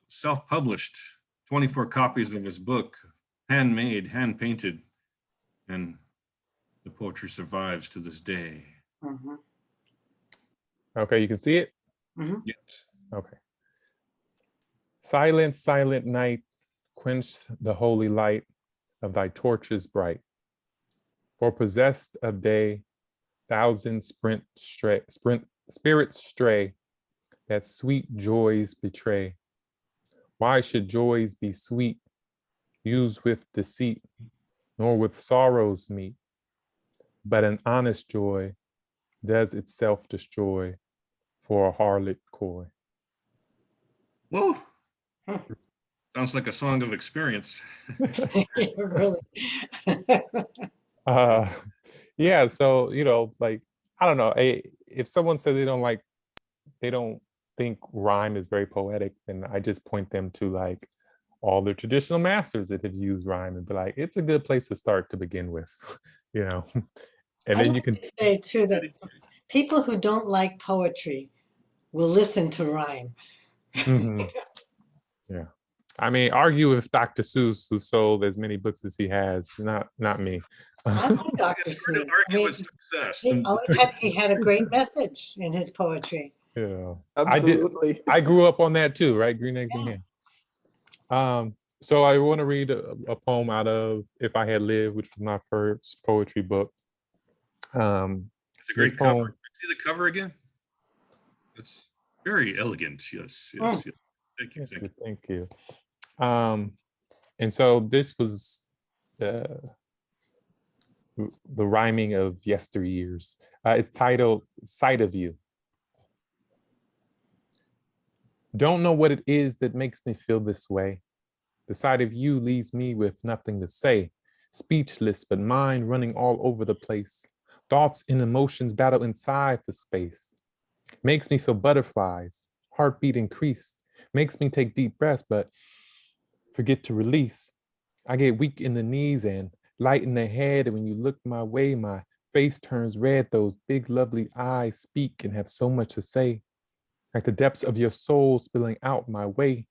self-published 24 copies of his book, handmade, hand-painted, and the poetry survives to this day. Mhm. Okay, you can see it? Mhm. Yes. Okay. Silent, silent night, quench the holy light of thy torches bright. For possessed of day, thousand spirits stray, that sweet joys betray. Why should joys be sweet, used with deceit, nor with sorrows meet? But an honest joy does itself destroy for a harlot coy. Whoa. Sounds like a song of experience. Really. Yeah, so like, I don't know, if someone says they don't think rhyme is very poetic, then I just point them to like all the traditional masters that have used rhyme and be like, it's a good place to start to begin with, and then you like can to say too that people who don't like poetry will listen to rhyme. Mhm. Yeah, I mean, argue with Dr. Seuss, who sold as many books as he has, not me. I like Dr. Seuss. I Argue mean, with success. he had a great message in his poetry. Yeah, Absolutely. I grew up on that too, right? Green eggs and ham. So I want to read a poem out of If I Had Lived, which was my first poetry book. It's a great poem- cover. See the cover again? It's very elegant. Yes. Thank you. Thank you. And so this was the rhyming of yesteryears. It's titled Sight of You. Don't know what it is that makes me feel this way. The sight of you leaves me with nothing to say, speechless, but mind running all over the place. Thoughts and emotions battle inside for space. Makes me feel butterflies, heartbeat increase. Makes me take deep breaths, but forget to release. I get weak in the knees and light in the head. And when you look my way, my face turns red. Those big, lovely eyes speak and have so much to say. Like the depths of your soul spilling out my way.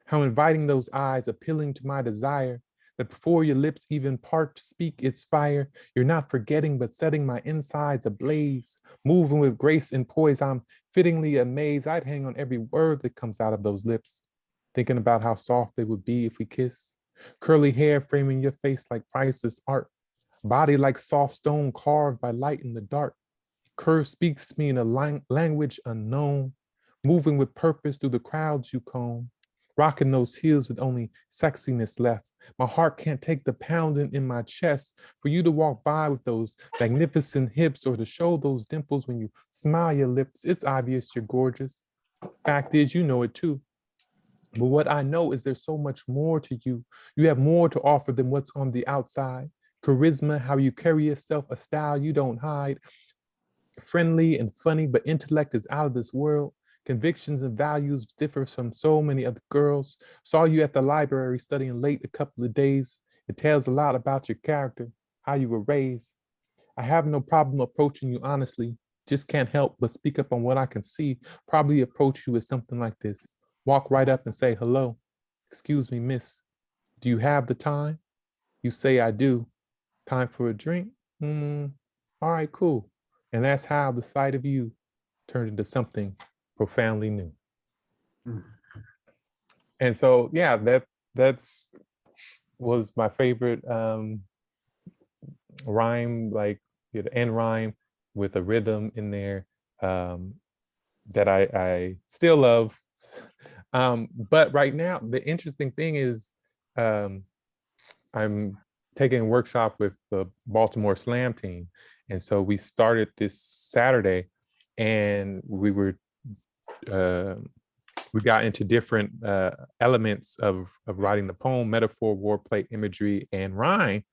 How inviting those eyes, appealing to my desire, that before your lips even part to speak its fire, you're not forgetting, but setting my insides ablaze. Moving with grace and poise, I'm fittingly amazed. I'd hang on every word that comes out of those lips, thinking about how soft they would be if we kissed. Curly hair framing your face like priceless art. Body like soft stone carved by light in the dark. Curve speaks to me in a language unknown. Moving with purpose through the crowds you comb. Rocking those heels with only sexiness left. My heart can't take the pounding in my chest for you to walk by with those magnificent hips or to show those dimples when you smile your lips. It's obvious you're gorgeous. Fact is, you know it too. But what I know is there's so much more to you. You have more to offer than what's on the outside. Charisma, how you carry yourself, a style you don't hide. Friendly and funny, but intellect is out of this world. Convictions and values differ from so many other girls. Saw you at the library studying late a couple of days. It tells a lot about your character, how you were raised. I have no problem approaching you honestly. Just can't help but speak up on what I can see. Probably approach you with something like this. Walk right up and say, hello. Excuse me, miss. Do you have the time? You say I do. Time for a drink? All right, cool. And that's how the sight of you turned into something profoundly new. Mm. And so, yeah, that's was my favorite rhyme, like the end rhyme with a rhythm in there that I still love. But right now, the interesting thing is I'm taking a workshop with the Baltimore Slam team. And so we started this Saturday and we got into different elements of writing the poem, metaphor, wordplay, imagery, and rhyme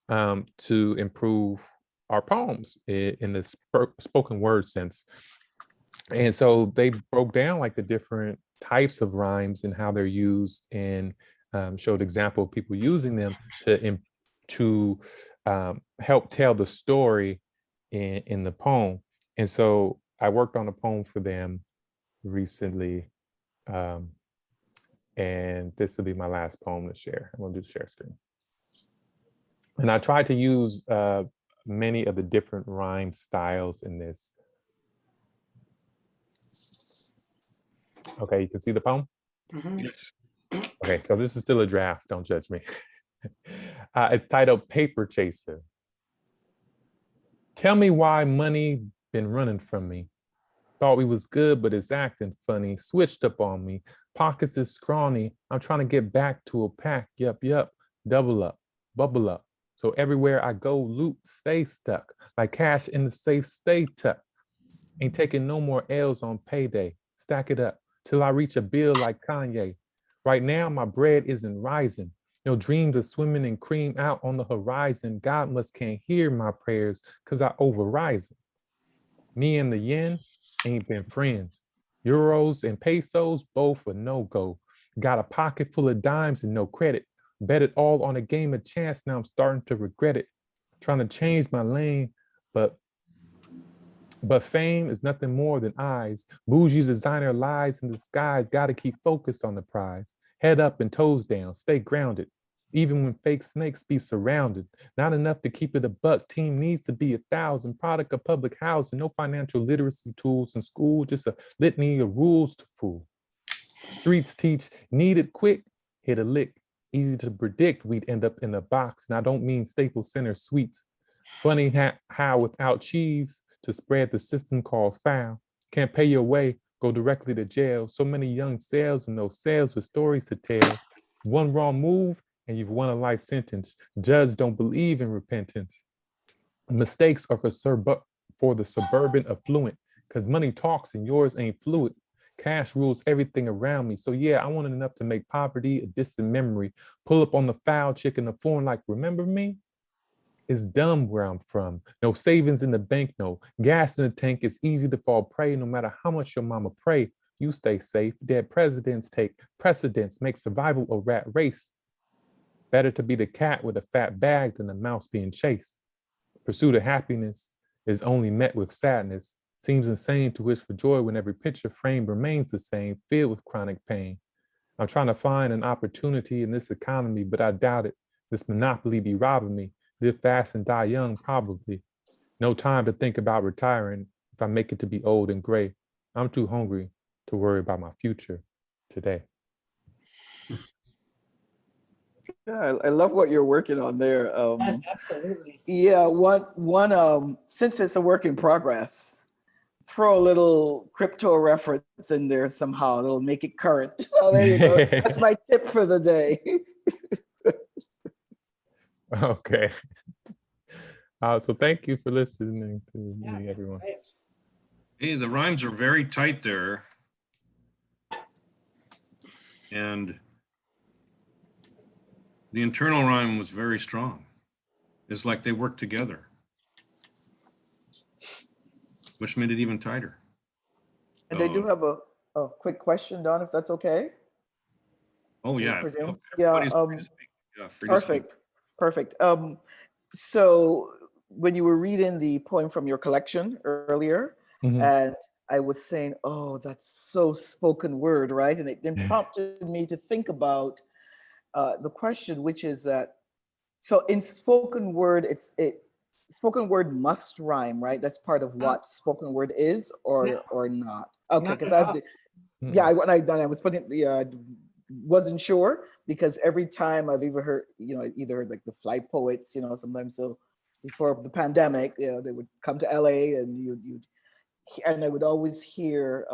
to improve our poems in the spoken word sense. And so they broke down like the different types of rhymes and how they're used, and showed example of people using them to help tell the story in the poem. And so I worked on a poem for them recently, and this will be my last poem to share. I'm gonna do share screen. And I tried to use many of the different rhyme styles in this. Okay, you can see the poem? Mhm. Yes. Okay, so this is still a draft, don't judge me. It's titled Paper Chaser. Tell me why money been running from me. Thought we was good, but it's acting funny. Switched up on me. Pockets is scrawny. I'm trying to get back to a pack. Yup. Double up, bubble up. So everywhere I go, loot stay stuck. Like cash in the safe, stay tucked. Ain't taking no more L's on payday. Stack it up till I reach a bill like Kanye. Right now, my bread isn't rising. No dreams of swimming in cream out on the horizon. God must can't hear my prayers because I overrise it. Me and the yen ain't been friends. Euros and pesos, both a no-go. Got a pocket full of dimes and no credit. Bet it all on a game of chance. Now I'm starting to regret it. Trying to change my lane, but fame is nothing more than eyes. Bougie designer lies in disguise. Got to keep focused on the prize. Head up and toes down. Stay grounded. Even when fake snakes be surrounded. Not enough to keep it a buck. Team needs to be 1,000. Product of public housing. No financial literacy tools in school. Just a litany of rules to fool. Streets teach need it quick. Hit a lick. Easy to predict we'd end up in a box. And I don't mean Staples Center sweets. Funny how without cheese to spread the system calls foul. Can't pay your way, go directly to jail. So many young sales and those sales with stories to tell. One wrong move and you've won a life sentence. Judges don't believe in repentance. Mistakes are for the suburban affluent, because money talks and yours ain't fluid. Cash rules everything around me. So yeah, I wanted enough to make poverty a distant memory. Pull up on the foul chick in the phone like, remember me? It's dumb where I'm from. No savings in the bank, no gas in the tank. It's easy to fall prey no matter how much your mama pray. You stay safe. Dead presidents take precedence, make survival a rat race. Better to be the cat with a fat bag than the mouse being chased. Pursuit of happiness is only met with sadness. Seems insane to wish for joy when every picture frame remains the same, filled with chronic pain. I'm trying to find an opportunity in this economy, but I doubt it. This monopoly be robbing me. Live fast and die young, probably. No time to think about retiring if I make it to be old and gray. I'm too hungry to worry about my future today. Yeah, I love what you're working on there. Yes, absolutely. Yeah, one since it's a work in progress, throw a little crypto reference in there somehow. It'll make it current. So there you go. That's my tip for the day. Okay. So thank you for listening to me, everyone. Right. Hey, the rhymes are very tight there. And the internal rhyme was very strong. It's like they worked together, which made it even tighter. And they do have Oh, quick question, Don, if that's okay. Oh, yeah. For James? Everybody's free to speak. Yeah, free to speak. Perfect. So when you were reading the poem from your collection earlier, Mhm. and I was saying, oh, that's so spoken word, right? And it then prompted me to think about the question, which is that, so in spoken word, spoken word must rhyme, right? That's part of what spoken word is, or not. Okay, Not because at I all. have the, yeah, when I was putting the wasn't sure, because every time I've ever heard, either heard like the fly poets, sometimes they'll, before the pandemic, they would come to LA, and and I would always hear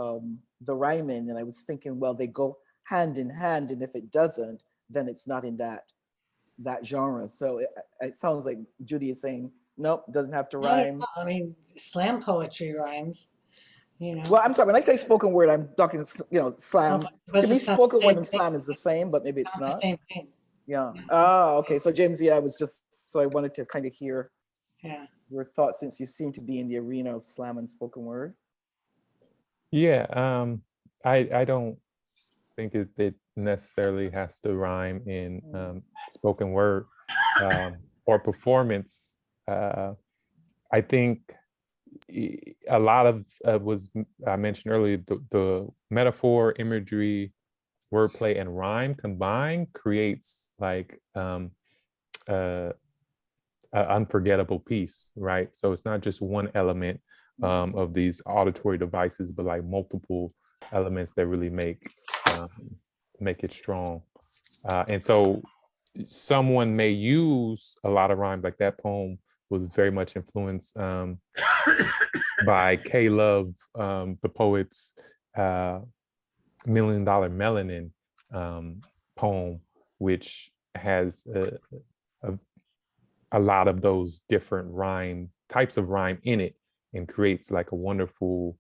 the rhyming, and I was thinking, well, they go hand in hand, and if it doesn't, then it's not in that genre. So it sounds like Judy is saying, nope, doesn't have to Not at rhyme. all. I mean, slam poetry rhymes, Well, I'm sorry, when I say spoken word, I'm talking, slam. but To me, it's not the spoken word same and thing. slam is the same, but maybe It's it's not the not. same thing. Yeah. Oh, okay. So James, I was just, so I wanted to kind of hear Yeah. your thoughts, since you seem to be in the arena of slam and spoken word. Yeah, I don't think it necessarily has to rhyme in spoken word or performance. I think a lot of was I mentioned earlier, the metaphor, imagery, wordplay, and rhyme combined creates like an unforgettable piece, right? So it's not just one element of these auditory devices, but like multiple elements that really make it strong. And so someone may use a lot of rhymes, like that poem was very much influenced by K Love, the poet's $1 Million Melanin poem, which has a lot of those different types of rhyme in it, and creates like a wonderful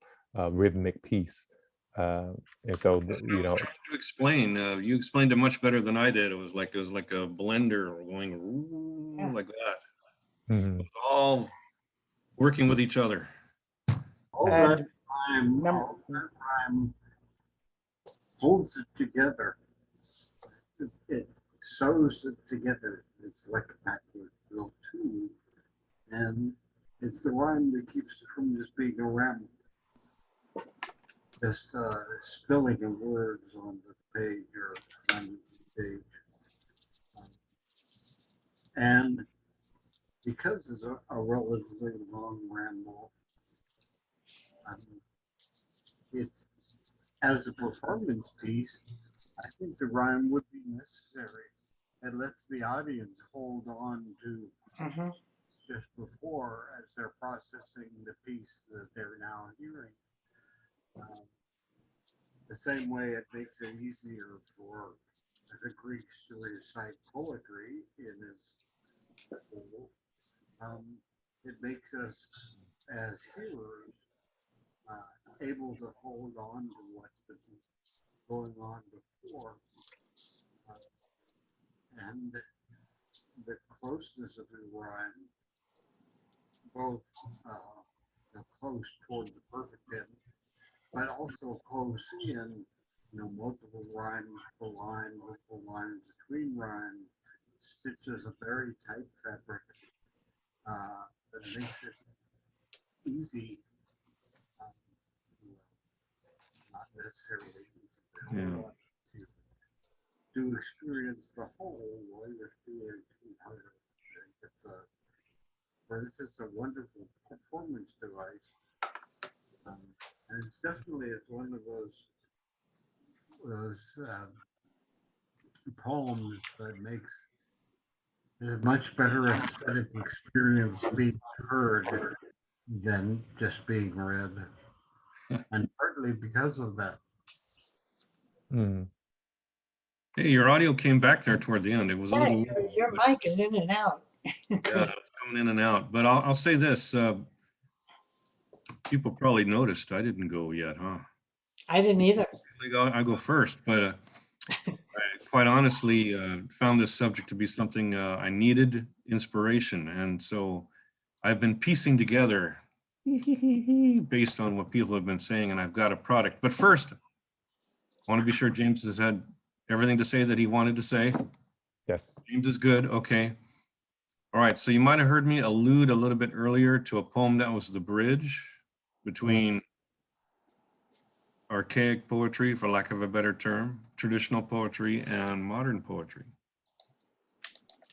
rhythmic piece. And so, You explain. You explained it much better than I did. It was like a blender going like that. mhm. It's all working with each other. All And that rhyme holds it together. It sews it together. It's like a backward drill too, and it's the rhyme that keeps it from just being a ramble, just spilling of words on the page or on the page. And because it's a relatively long ramble, it's, as a performance piece, I think the rhyme would be necessary. It lets the audience hold on to just before, as they're processing the piece that they're now hearing. The same way it makes it easier for the Greeks to recite poetry in his whole. It makes us, as hearers, able to hold on to what's been going on before. And the closeness of the rhyme, both close toward the perfect end, but also close in, multiple rhymes per line, multiple lines between rhymes, stitches a very tight fabric that makes it easy, not necessarily easy to experience the whole while you're feeling too hard. This is a wonderful performance device, and it's definitely one of those poems that makes it a much better aesthetic experience being heard than just being read, and partly because of that. Mm. Hey, your audio came back there toward the end. It was a little. Your mic is in and out. Yeah, it's coming in and out. But I'll say this: people probably noticed I didn't go yet, huh? I didn't either. I go first, but I quite honestly found this subject to be something I needed inspiration, and so I've been piecing together based on what people have been saying, and I've got a product. But first, I want to be sure James has had everything to say that he wanted to say. Yes. James is good. Okay. All right. So you might have heard me allude a little bit earlier to a poem that was the bridge between archaic poetry, for lack of a better term, traditional poetry, and modern poetry.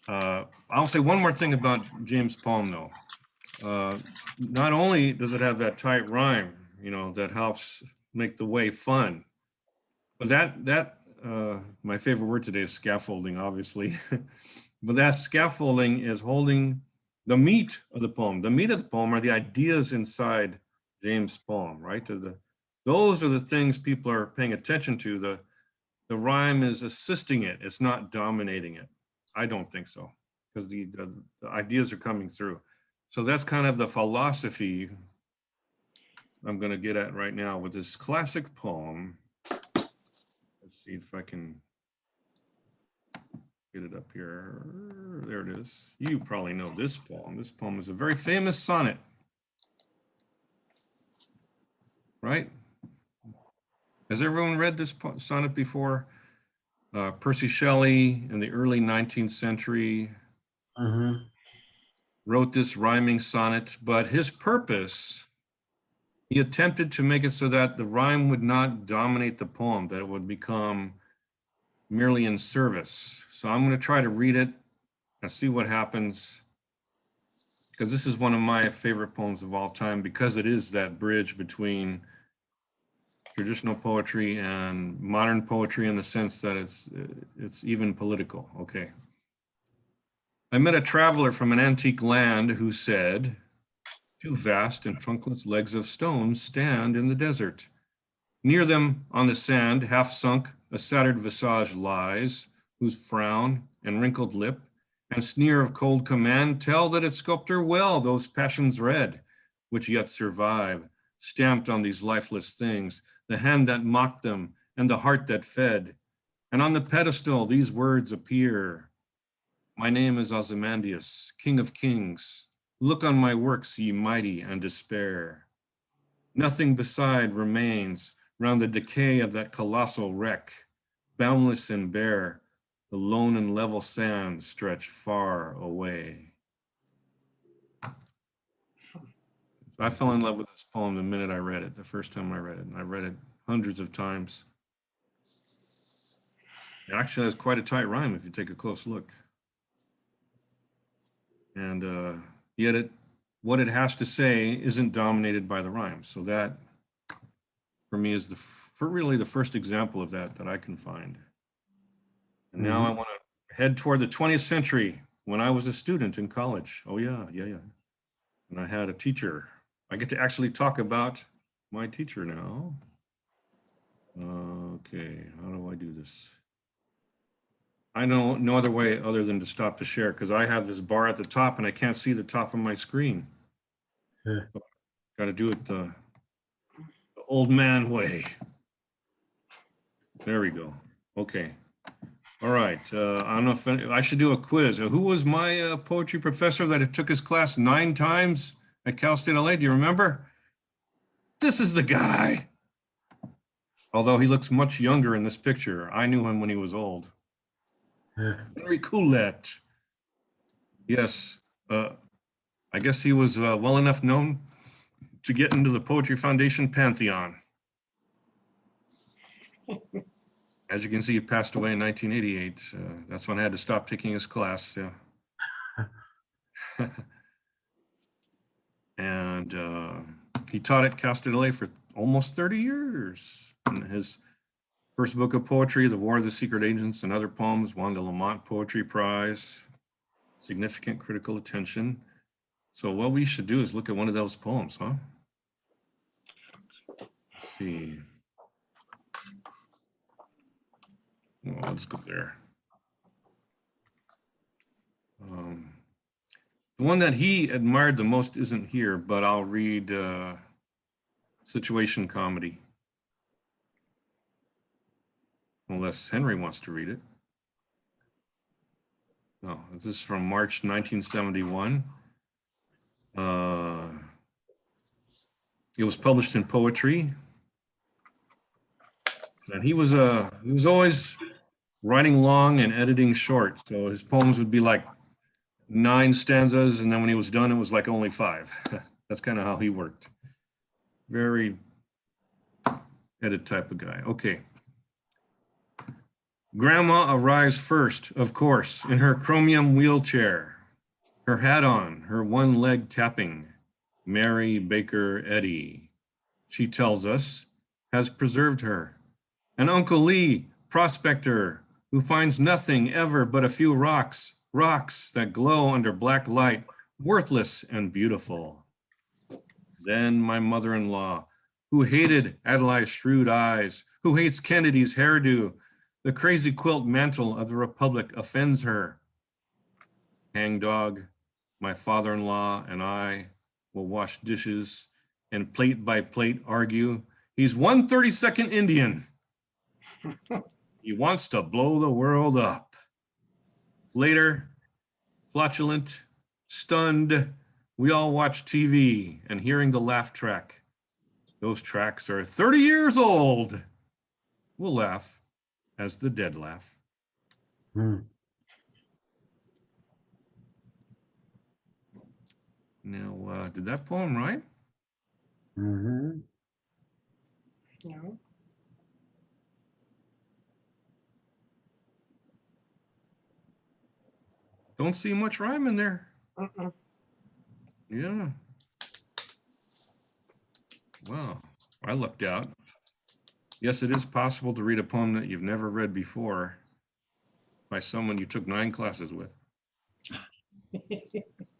I'll say one more thing about James' poem, though. Not only does it have that tight rhyme, you know, that helps make the way fun, but my favorite word today is scaffolding, obviously. But that scaffolding is holding the meat of the poem. The meat of the poem are the ideas inside James' poem, right? Those are the things people are paying attention to. The rhyme is assisting it. It's not dominating it. I don't think so, because the ideas are coming through. So that's kind of the philosophy I'm going to get at right now with this classic poem. Let's see if I can get it up here. There it is. You probably know this poem. This poem is a very famous sonnet, right? Has everyone read this sonnet before? Percy Shelley in the early 19th century wrote this rhyming sonnet, but his purpose, he attempted to make it so that the rhyme would not dominate the poem, that it would become merely in service. So I'm going to try to read it and see what happens, because this is one of my favorite poems of all time, because it is that bridge between traditional poetry and modern poetry, in the sense that it's even political. Okay. I met a traveler from an antique land who said, "Two vast and trunkless legs of stone stand in the desert. Near them on the sand, half sunk, a sattyred visage lies, whose frown and wrinkled lip and sneer of cold command tell that its sculptor well those passions read, which yet survive, stamped on these lifeless things, the hand that mocked them and the heart that fed. And on the pedestal these words appear. My name is Ozymandias, King of Kings. Look on my works, ye mighty, and despair. Nothing beside remains round the decay of that colossal wreck. Boundless and bare, the lone and level sands stretch far away." I fell in love with this poem the minute I read it, the first time I read it. And I read it hundreds of times. It actually has quite a tight rhyme if you take a close look. And yet what it has to say isn't dominated by the rhyme. So that, for me, is really the first example of that I can find. And now I want to head toward the 20th century, when I was a student in college. Oh yeah. And I had a teacher. I get to actually talk about my teacher now. Okay, how do I do this? I know no other way other than to stop the share, because I have this bar at the top and I can't see the top of my screen. So got to do it the old man way. There we go. Okay. All right. I don't know if I should do a quiz. Who was my poetry professor that took his class 9 times at Cal State LA? Do you remember? This is the guy. Although he looks much younger in this picture. I knew him when he was old. Henry Coulette. Yes. I guess he was well enough known to get into the Poetry Foundation Pantheon. As you can see, he passed away in 1988. That's when I had to stop taking his class. Yeah. And he taught at Cal State LA for almost 30 years. And his first book of poetry, The War of the Secret Agents and Other Poems, won the Lamont Poetry Prize. Significant critical attention. So what we should do is look at one of those poems, huh? Let's see. Well, let's go there. The one that he admired the most isn't here, but I'll read Situation Comedy. Unless Henry wants to read it. No, this is from March 1971. It was published in Poetry. And he was always writing long and editing short. So his poems would be like 9 stanzas, and then when he was done, it was like only 5. That's kind of how he worked. Very edit type of guy. Okay. Grandma arrives first, of course, in her chromium wheelchair, her hat on, her one leg tapping. Mary Baker Eddy, she tells us, has preserved her. And Uncle Lee, prospector, who finds nothing ever but a few rocks, rocks that glow under black light, worthless and beautiful. Then my mother-in-law, who hated Adelaide's shrewd eyes, who hates Kennedy's hairdo, the crazy quilt mantle of the Republic offends her. Hangdog, my father-in-law and I will wash dishes and plate by plate argue. He's 132nd Indian. He wants to blow the world up. Later, flatulent, stunned, we all watch TV and hearing the laugh track. Those tracks are 30 years old. We'll laugh as the dead laugh. Now, did that poem rhyme? Mm-hmm. No. Don't see much rhyme in there. Uh-uh. Yeah. Wow, I lucked out. Yes, it is possible to read a poem that you've never read before by someone you took 9 classes with.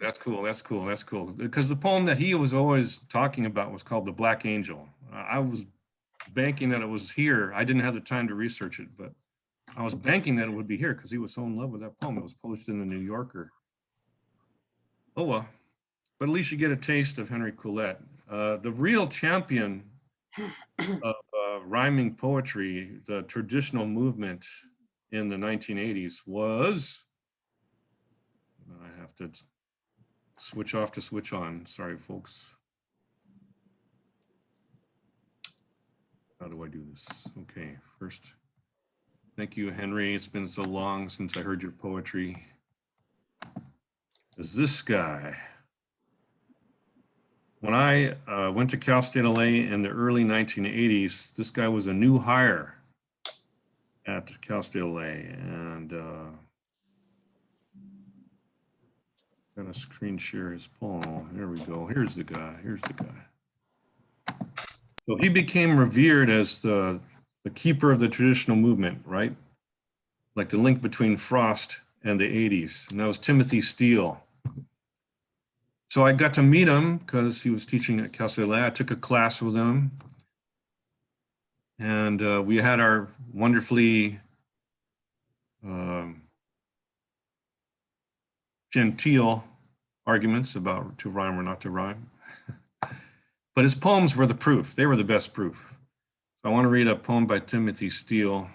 That's cool, that's cool, that's cool. Because the poem that he was always talking about was called The Black Angel. I was banking that it was here. I didn't have the time to research it, but I was banking that it would be here because he was so in love with that poem. It was published in the New Yorker. Oh well, but at least you get a taste of Henry Coulette. The real champion of rhyming poetry, the traditional movement in the 1980s was, I have to switch off to switch on. Sorry, folks. How do I do this? Okay, first, thank you, Henry. It's been so long since I heard your poetry. Is this guy. When I went to Cal State LA in the early 1980s, this guy was a new hire at Cal State LA, and gonna screen share his poem. There we go. Here's the guy. Here's the guy. So he became revered as the keeper of the traditional movement, right? Like the link between Frost and the 80s, and that was Timothy Steele. So I got to meet him because he was teaching at Cal State LA. I took a class with him, and we had our wonderfully genteel arguments about to rhyme or not to rhyme. But his poems were the proof. They were the best proof. So I want to read a poem by Timothy Steele.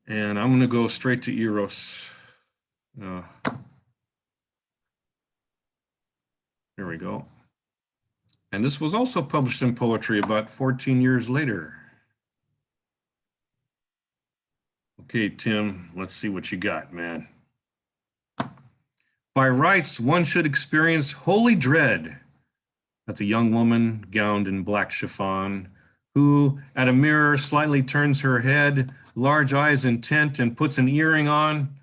And I'm going to go straight to Eros. Here we go. And this was also published in poetry about 14 years later. Okay, Tim, let's see what you got, man. By rights, one should experience holy dread at the young woman gowned in black chiffon, who at a mirror slightly turns her head, large eyes intent, and puts an earring on.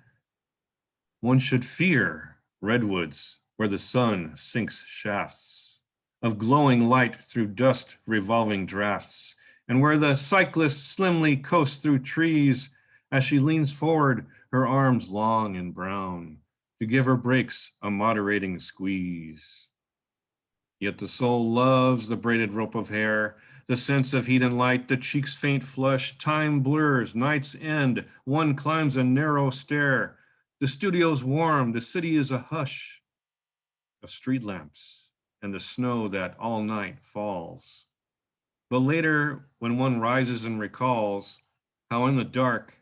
One should fear redwoods where the sun sinks shafts of glowing light through dust revolving drafts, and where the cyclist slimly coasts through trees as she leans forward, her arms long and brown, to give her brakes a moderating squeeze. Yet the soul loves the braided rope of hair, the sense of heat and light, the cheeks' faint flush, time blurs, night's end, one climbs a narrow stair. The studio's warm, the city is a hush of street lamps and the snow that all night falls. But later, when one rises and recalls how in the dark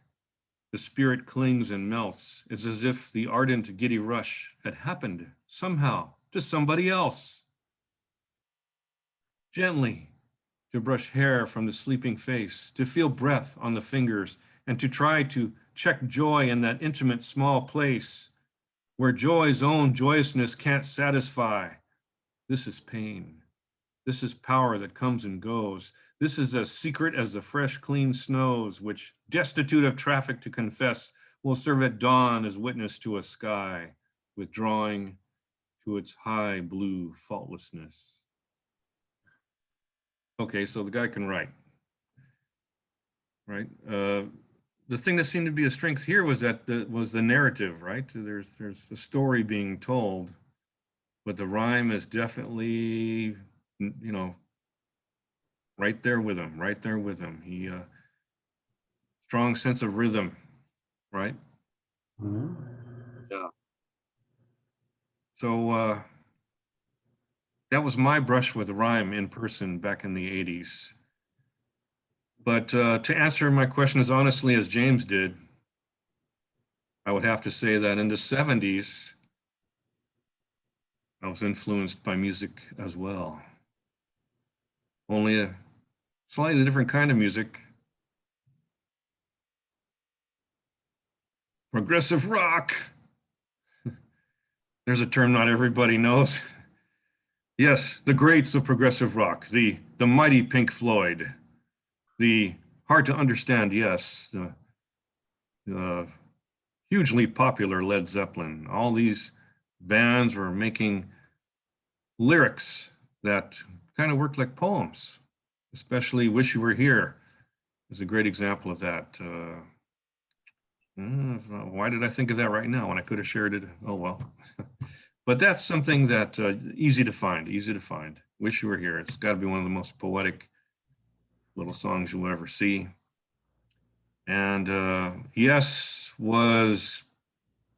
the spirit clings and melts, it's as if the ardent giddy rush had happened somehow to somebody else. gently to brush hair from the sleeping face, to feel breath on the fingers, and to try to check joy in that intimate small place where joy's own joyousness can't satisfy. This is pain. This is power that comes and goes. This is as secret as the fresh, clean snows, which, destitute of traffic to confess, will serve at dawn as witness to a sky, withdrawing to its high blue faultlessness. Okay, so the guy can write, right? The thing that seemed to be a strength here was that the narrative, right? There's a story being told, but the rhyme is definitely, you know, right there with him, right there with him. He, strong sense of rhythm, right? Mhm. Yeah. So that was my brush with rhyme in person back in the 80s. But to answer my question as honestly as James did, I would have to say that in the 70s, I was influenced by music as well. Only a slightly different kind of music. Progressive rock. There's a term not everybody knows. Yes, the greats of progressive rock, the mighty Pink Floyd, the hard to understand, yes, the hugely popular Led Zeppelin. All these bands were making lyrics that kind of worked like poems, especially Wish You Were Here is a great example of that. Why did I think of that right now when I could have shared it? Oh, well. But that's something that easy to find, easy to find. Wish You Were Here. It's got to be one of the most poetic little songs you'll ever see. And Yes was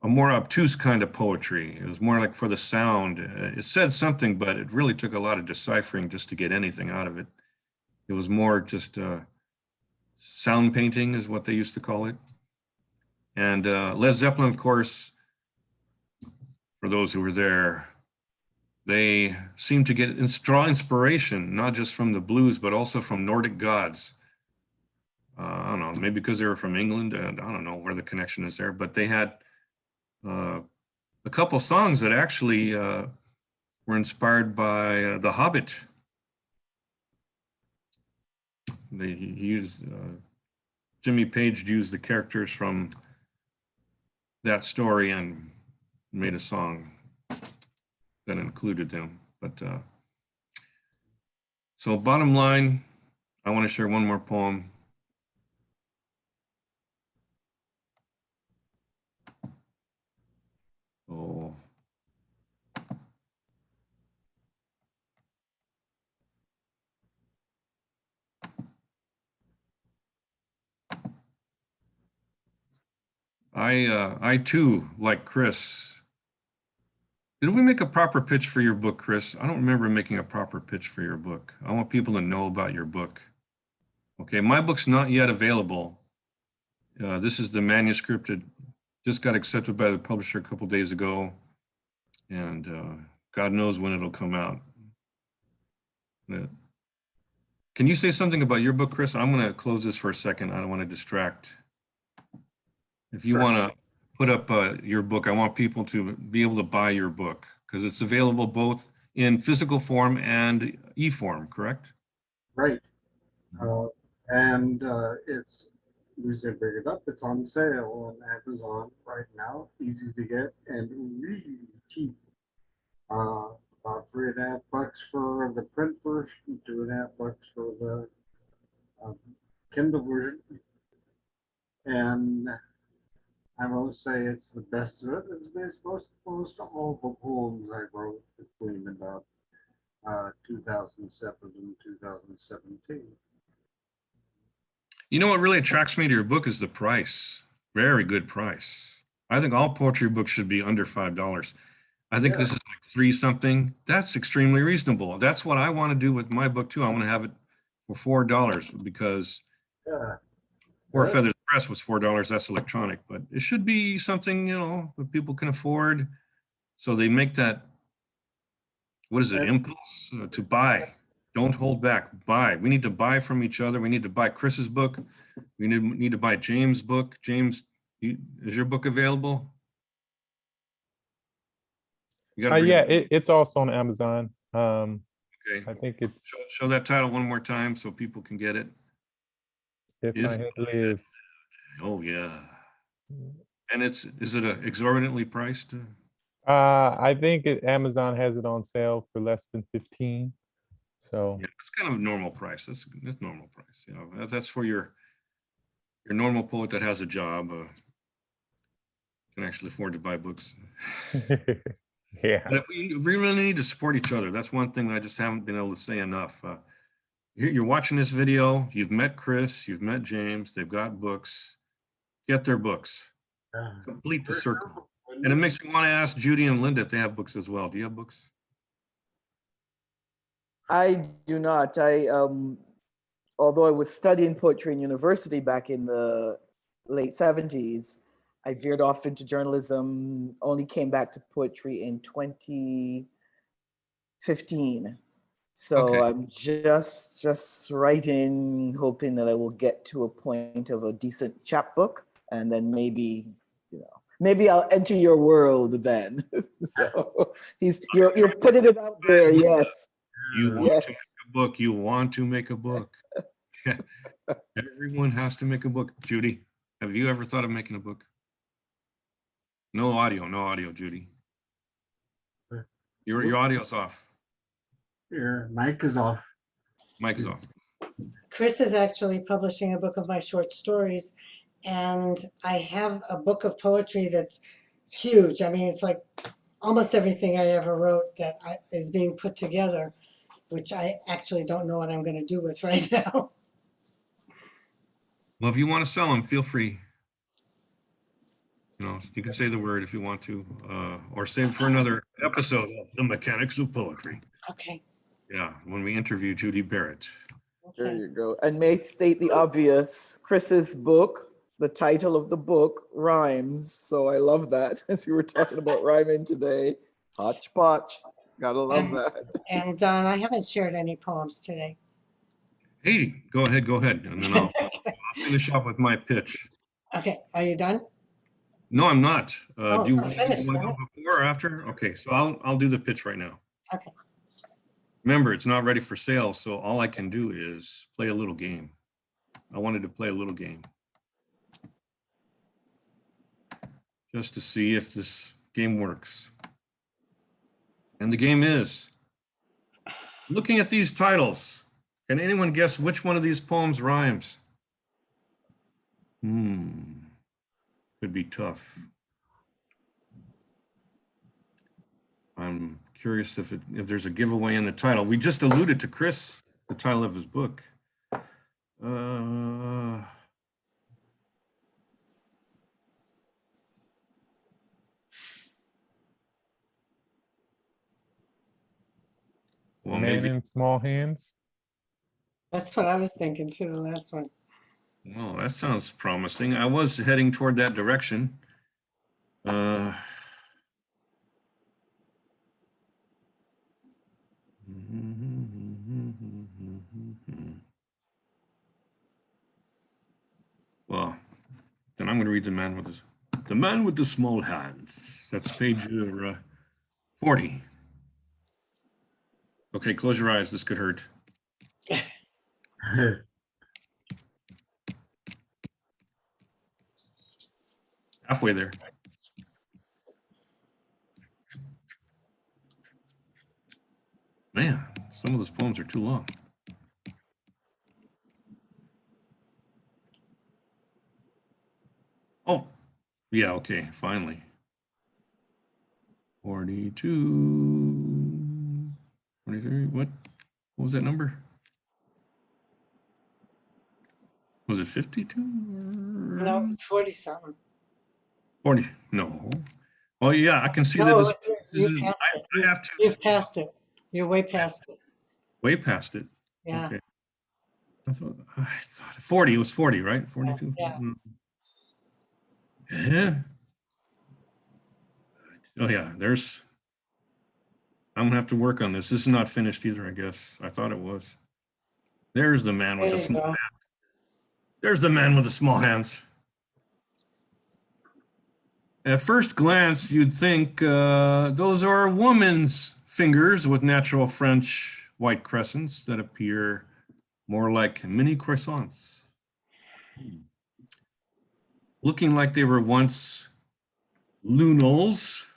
a more obtuse kind of poetry. It was more like for the sound. It said something, but it really took a lot of deciphering just to get anything out of it. It was more just sound painting is what they used to call it. And Led Zeppelin, of course, for those who were there, they seemed to draw inspiration, not just from the blues, but also from Nordic gods. I don't know, maybe because they were from England, and I don't know where the connection is there, but they had a couple songs that actually were inspired by The Hobbit. They used, Jimmy Page used the characters from that story and made a song that included them. But so bottom line, I want to share one more poem. Oh. I too, like Chris. Did we make a proper pitch for your book, Chris? I don't remember making a proper pitch for your book. I want people to know about your book. Okay, my book's not yet available. This is the manuscript. It just got accepted by the publisher a couple days ago, and God knows when it'll come out. Can you say something about your book, Chris? I'm going to close this for a second. I don't want to distract. If you want to put up your book, I want people to be able to buy your book because it's available both in physical form and e-form, correct? Right. And it's, we said bring it up, it's on sale on Amazon right now, easy to get and really cheap. About $3.50 for the print version, $2.50 for the Kindle version. And I will say it's the best of it. It's based most all the poems I wrote between about 2007 and 2017. You know what really attracts me to your book is the price. Very good price. I think all poetry books should be under $5. I think this is like 3 something. That's extremely reasonable. That's what I want to do with my book too. I want to have it for $4 because Four Feathers Press was $4. That's electronic, but it should be something, you know, that people can afford. So they make that, what is it, impulse to buy Don't hold back. Buy. We need to buy from each other. We need to buy Chris's book. We need to buy James' book. James, is your book available? You gotta bring Yeah, it. it's also on Amazon. Okay. I think it's Show that title one more time so people can get it. If If I Had Lived. Oh yeah. And is it exorbitantly priced? I think Amazon has it on sale for less than 15. So Yeah, it's kind of normal price. That's normal price. You know, that's for your normal poet that has a job, can actually afford to buy books. yeah. But if we really need to support each other, that's one thing I just haven't been able to say enough. You're watching this video. You've met Chris. You've met James. They've got books. Get their books. Complete the circle. And it makes me want to ask Judy and Lynda if they have books as well. Do you have books? I do not. Although I was studying poetry in university back in the late 70s, I veered off into journalism, only came back to poetry in 2015. So Okay. I'm just writing, hoping that I will get to a point of a decent chapbook, and then maybe, maybe I'll enter your world then. So you're putting it out there, yes. You want Yes. to make a book. You want to make a book. Yeah. Everyone has to make a book. Judy, have you ever thought of making a book? No audio, Judy. Your audio's off. Your mic is off. Mic is off. Chris is actually publishing a book of my short stories, and I have a book of poetry that's huge. I mean, it's like almost everything I ever wrote that is being put together, which I actually don't know what I'm going to do with right now. Well, if you want to sell them, feel free. You know, you can say the word if you want to, or save for another episode of The Mechanics of Poetry. Okay. Yeah, when we interview Judy Barrett. There Okay. you go. And may state the obvious, Chris's book, the title of the book rhymes. So I love that. As we were talking about rhyming today. Hodgepodge. Gotta love that. And Don, I haven't shared any poems today. Hey, go ahead, and then I'll finish up with my pitch. Okay, are you done? No, I'm not. Oh, Do you I'm want finished, to go huh? before or after? Okay, so I'll do the pitch right now. Okay. Remember, it's not ready for sale, so all I can do is play a little game. I wanted to play a little game just to see if this game works. And the game is, looking at these titles, can anyone guess which one of these poems rhymes? Could be tough. I'm curious if there's a giveaway in the title. We just alluded to Chris, the title of his book. Well, Man maybe. in Small Hands. That's what I was thinking too, the last one. Well, that sounds promising. I was heading toward that direction. Well, then I'm going to read The Man with the Small Hands. That's page 40. Okay, close your eyes. This could hurt. Halfway there. Man, some of those poems are too long. Oh, yeah, okay, finally. 42, 43, what was that number? Was it 52? No, it's 40 something. 40, no. Oh yeah, I can see No, that. you passed it. I have to. You've passed it. You're way past it. Way past it. Yeah. Okay. I thought 40, it was 40, right? 42? Yeah. Yeah. Oh yeah, there's, I'm gonna have to work on this. This is not finished either, I guess. I thought it was. There's the man with There the you small go. hands. There's the man with the small hands. At first glance, you'd think those are woman's fingers with natural French white crescents that appear more like mini croissants. Looking like they were once lunals,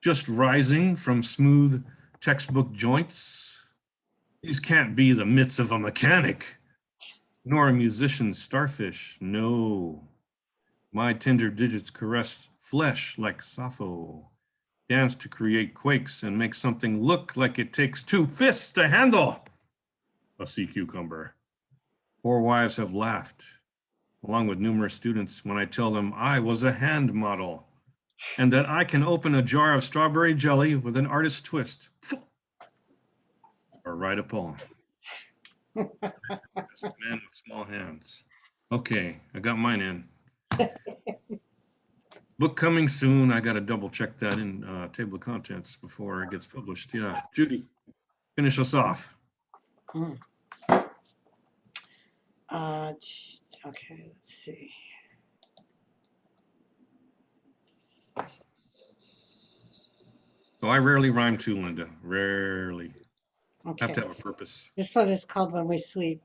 just rising from smooth textbook joints. These can't be the mitts of a mechanic, nor a musician's starfish. No, my tender digits caressed flesh like Sappho, dance to create quakes and make something look like it takes 2 fists to handle a sea cucumber. 4 wives have laughed, along with numerous students, when I tell them I was a hand model and that I can open a jar of strawberry jelly with an artist's twist or write a poem. That's the man with small hands. Okay, I got mine in. Book coming soon. I got to double check that in table of contents before it gets published. Yeah, Judy, finish us off. Okay, let's see. So I rarely rhyme too, Lynda. Rarely. Okay. Have to have a purpose. This one is called When We Sleep.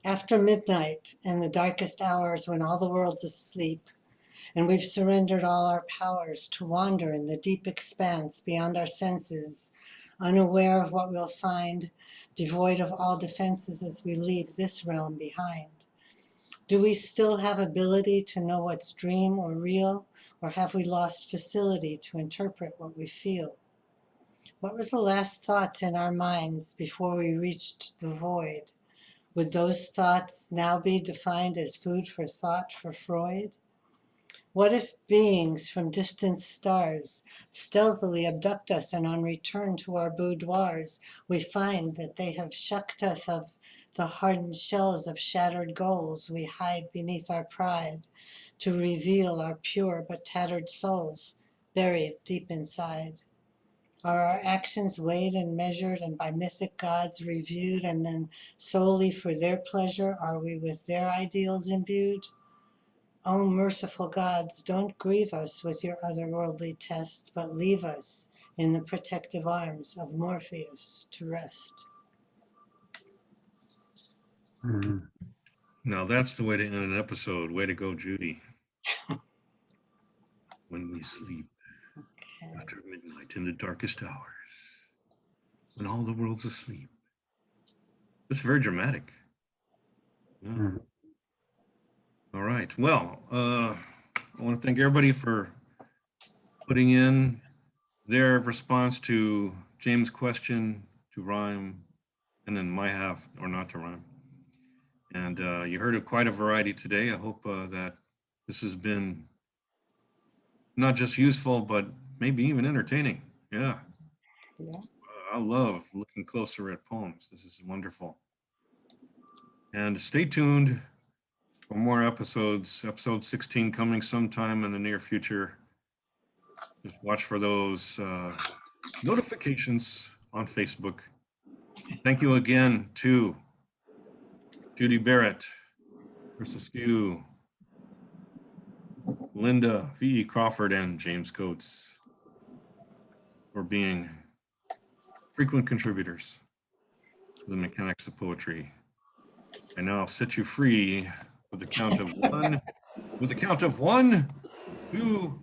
After midnight and the darkest hours when all the world's asleep, and we've surrendered all our powers to wander in the deep expanse beyond our senses, unaware of what we'll find, devoid of all defenses as we leave this realm behind. Do we still have ability to know what's dream or real, or have we lost facility to interpret what we feel? What were the last thoughts in our minds before we reached the void? Would those thoughts now be defined as food for thought for Freud? What if beings from distant stars stealthily abduct us, and on return to our boudoirs, we find that they have shucked us of the hardened shells of shattered goals we hide beneath our pride to reveal our pure but tattered souls buried deep inside? Are our actions weighed and measured and by mythic gods reviewed, and then solely for their pleasure are we with their ideals imbued? Oh, merciful gods, don't grieve us with your otherworldly tests, but leave us in the protective arms of Morpheus to rest. Mhm. Now that's the way to end an episode. Way to go, Judy. When we sleep Okay. after midnight in the darkest hours, when all the world's asleep. It's very dramatic. Yeah. Mhm. All right. Well, I want to thank everybody for putting in their response to James' question to rhyme, and then my half or not to rhyme. And you heard of quite a variety today. I hope that this has been not just useful, but maybe even entertaining. Yeah. Yeah. I love looking closer at poems. This is wonderful. And stay tuned for more episodes. Episode 16 coming sometime in the near future. Just watch for those notifications on Facebook. Thank you again to Judy Barrett, Askew, Lynda V. Crawford, and James Coates for being frequent contributors to the mechanics of poetry. And now I'll set you free with the count of one, 2,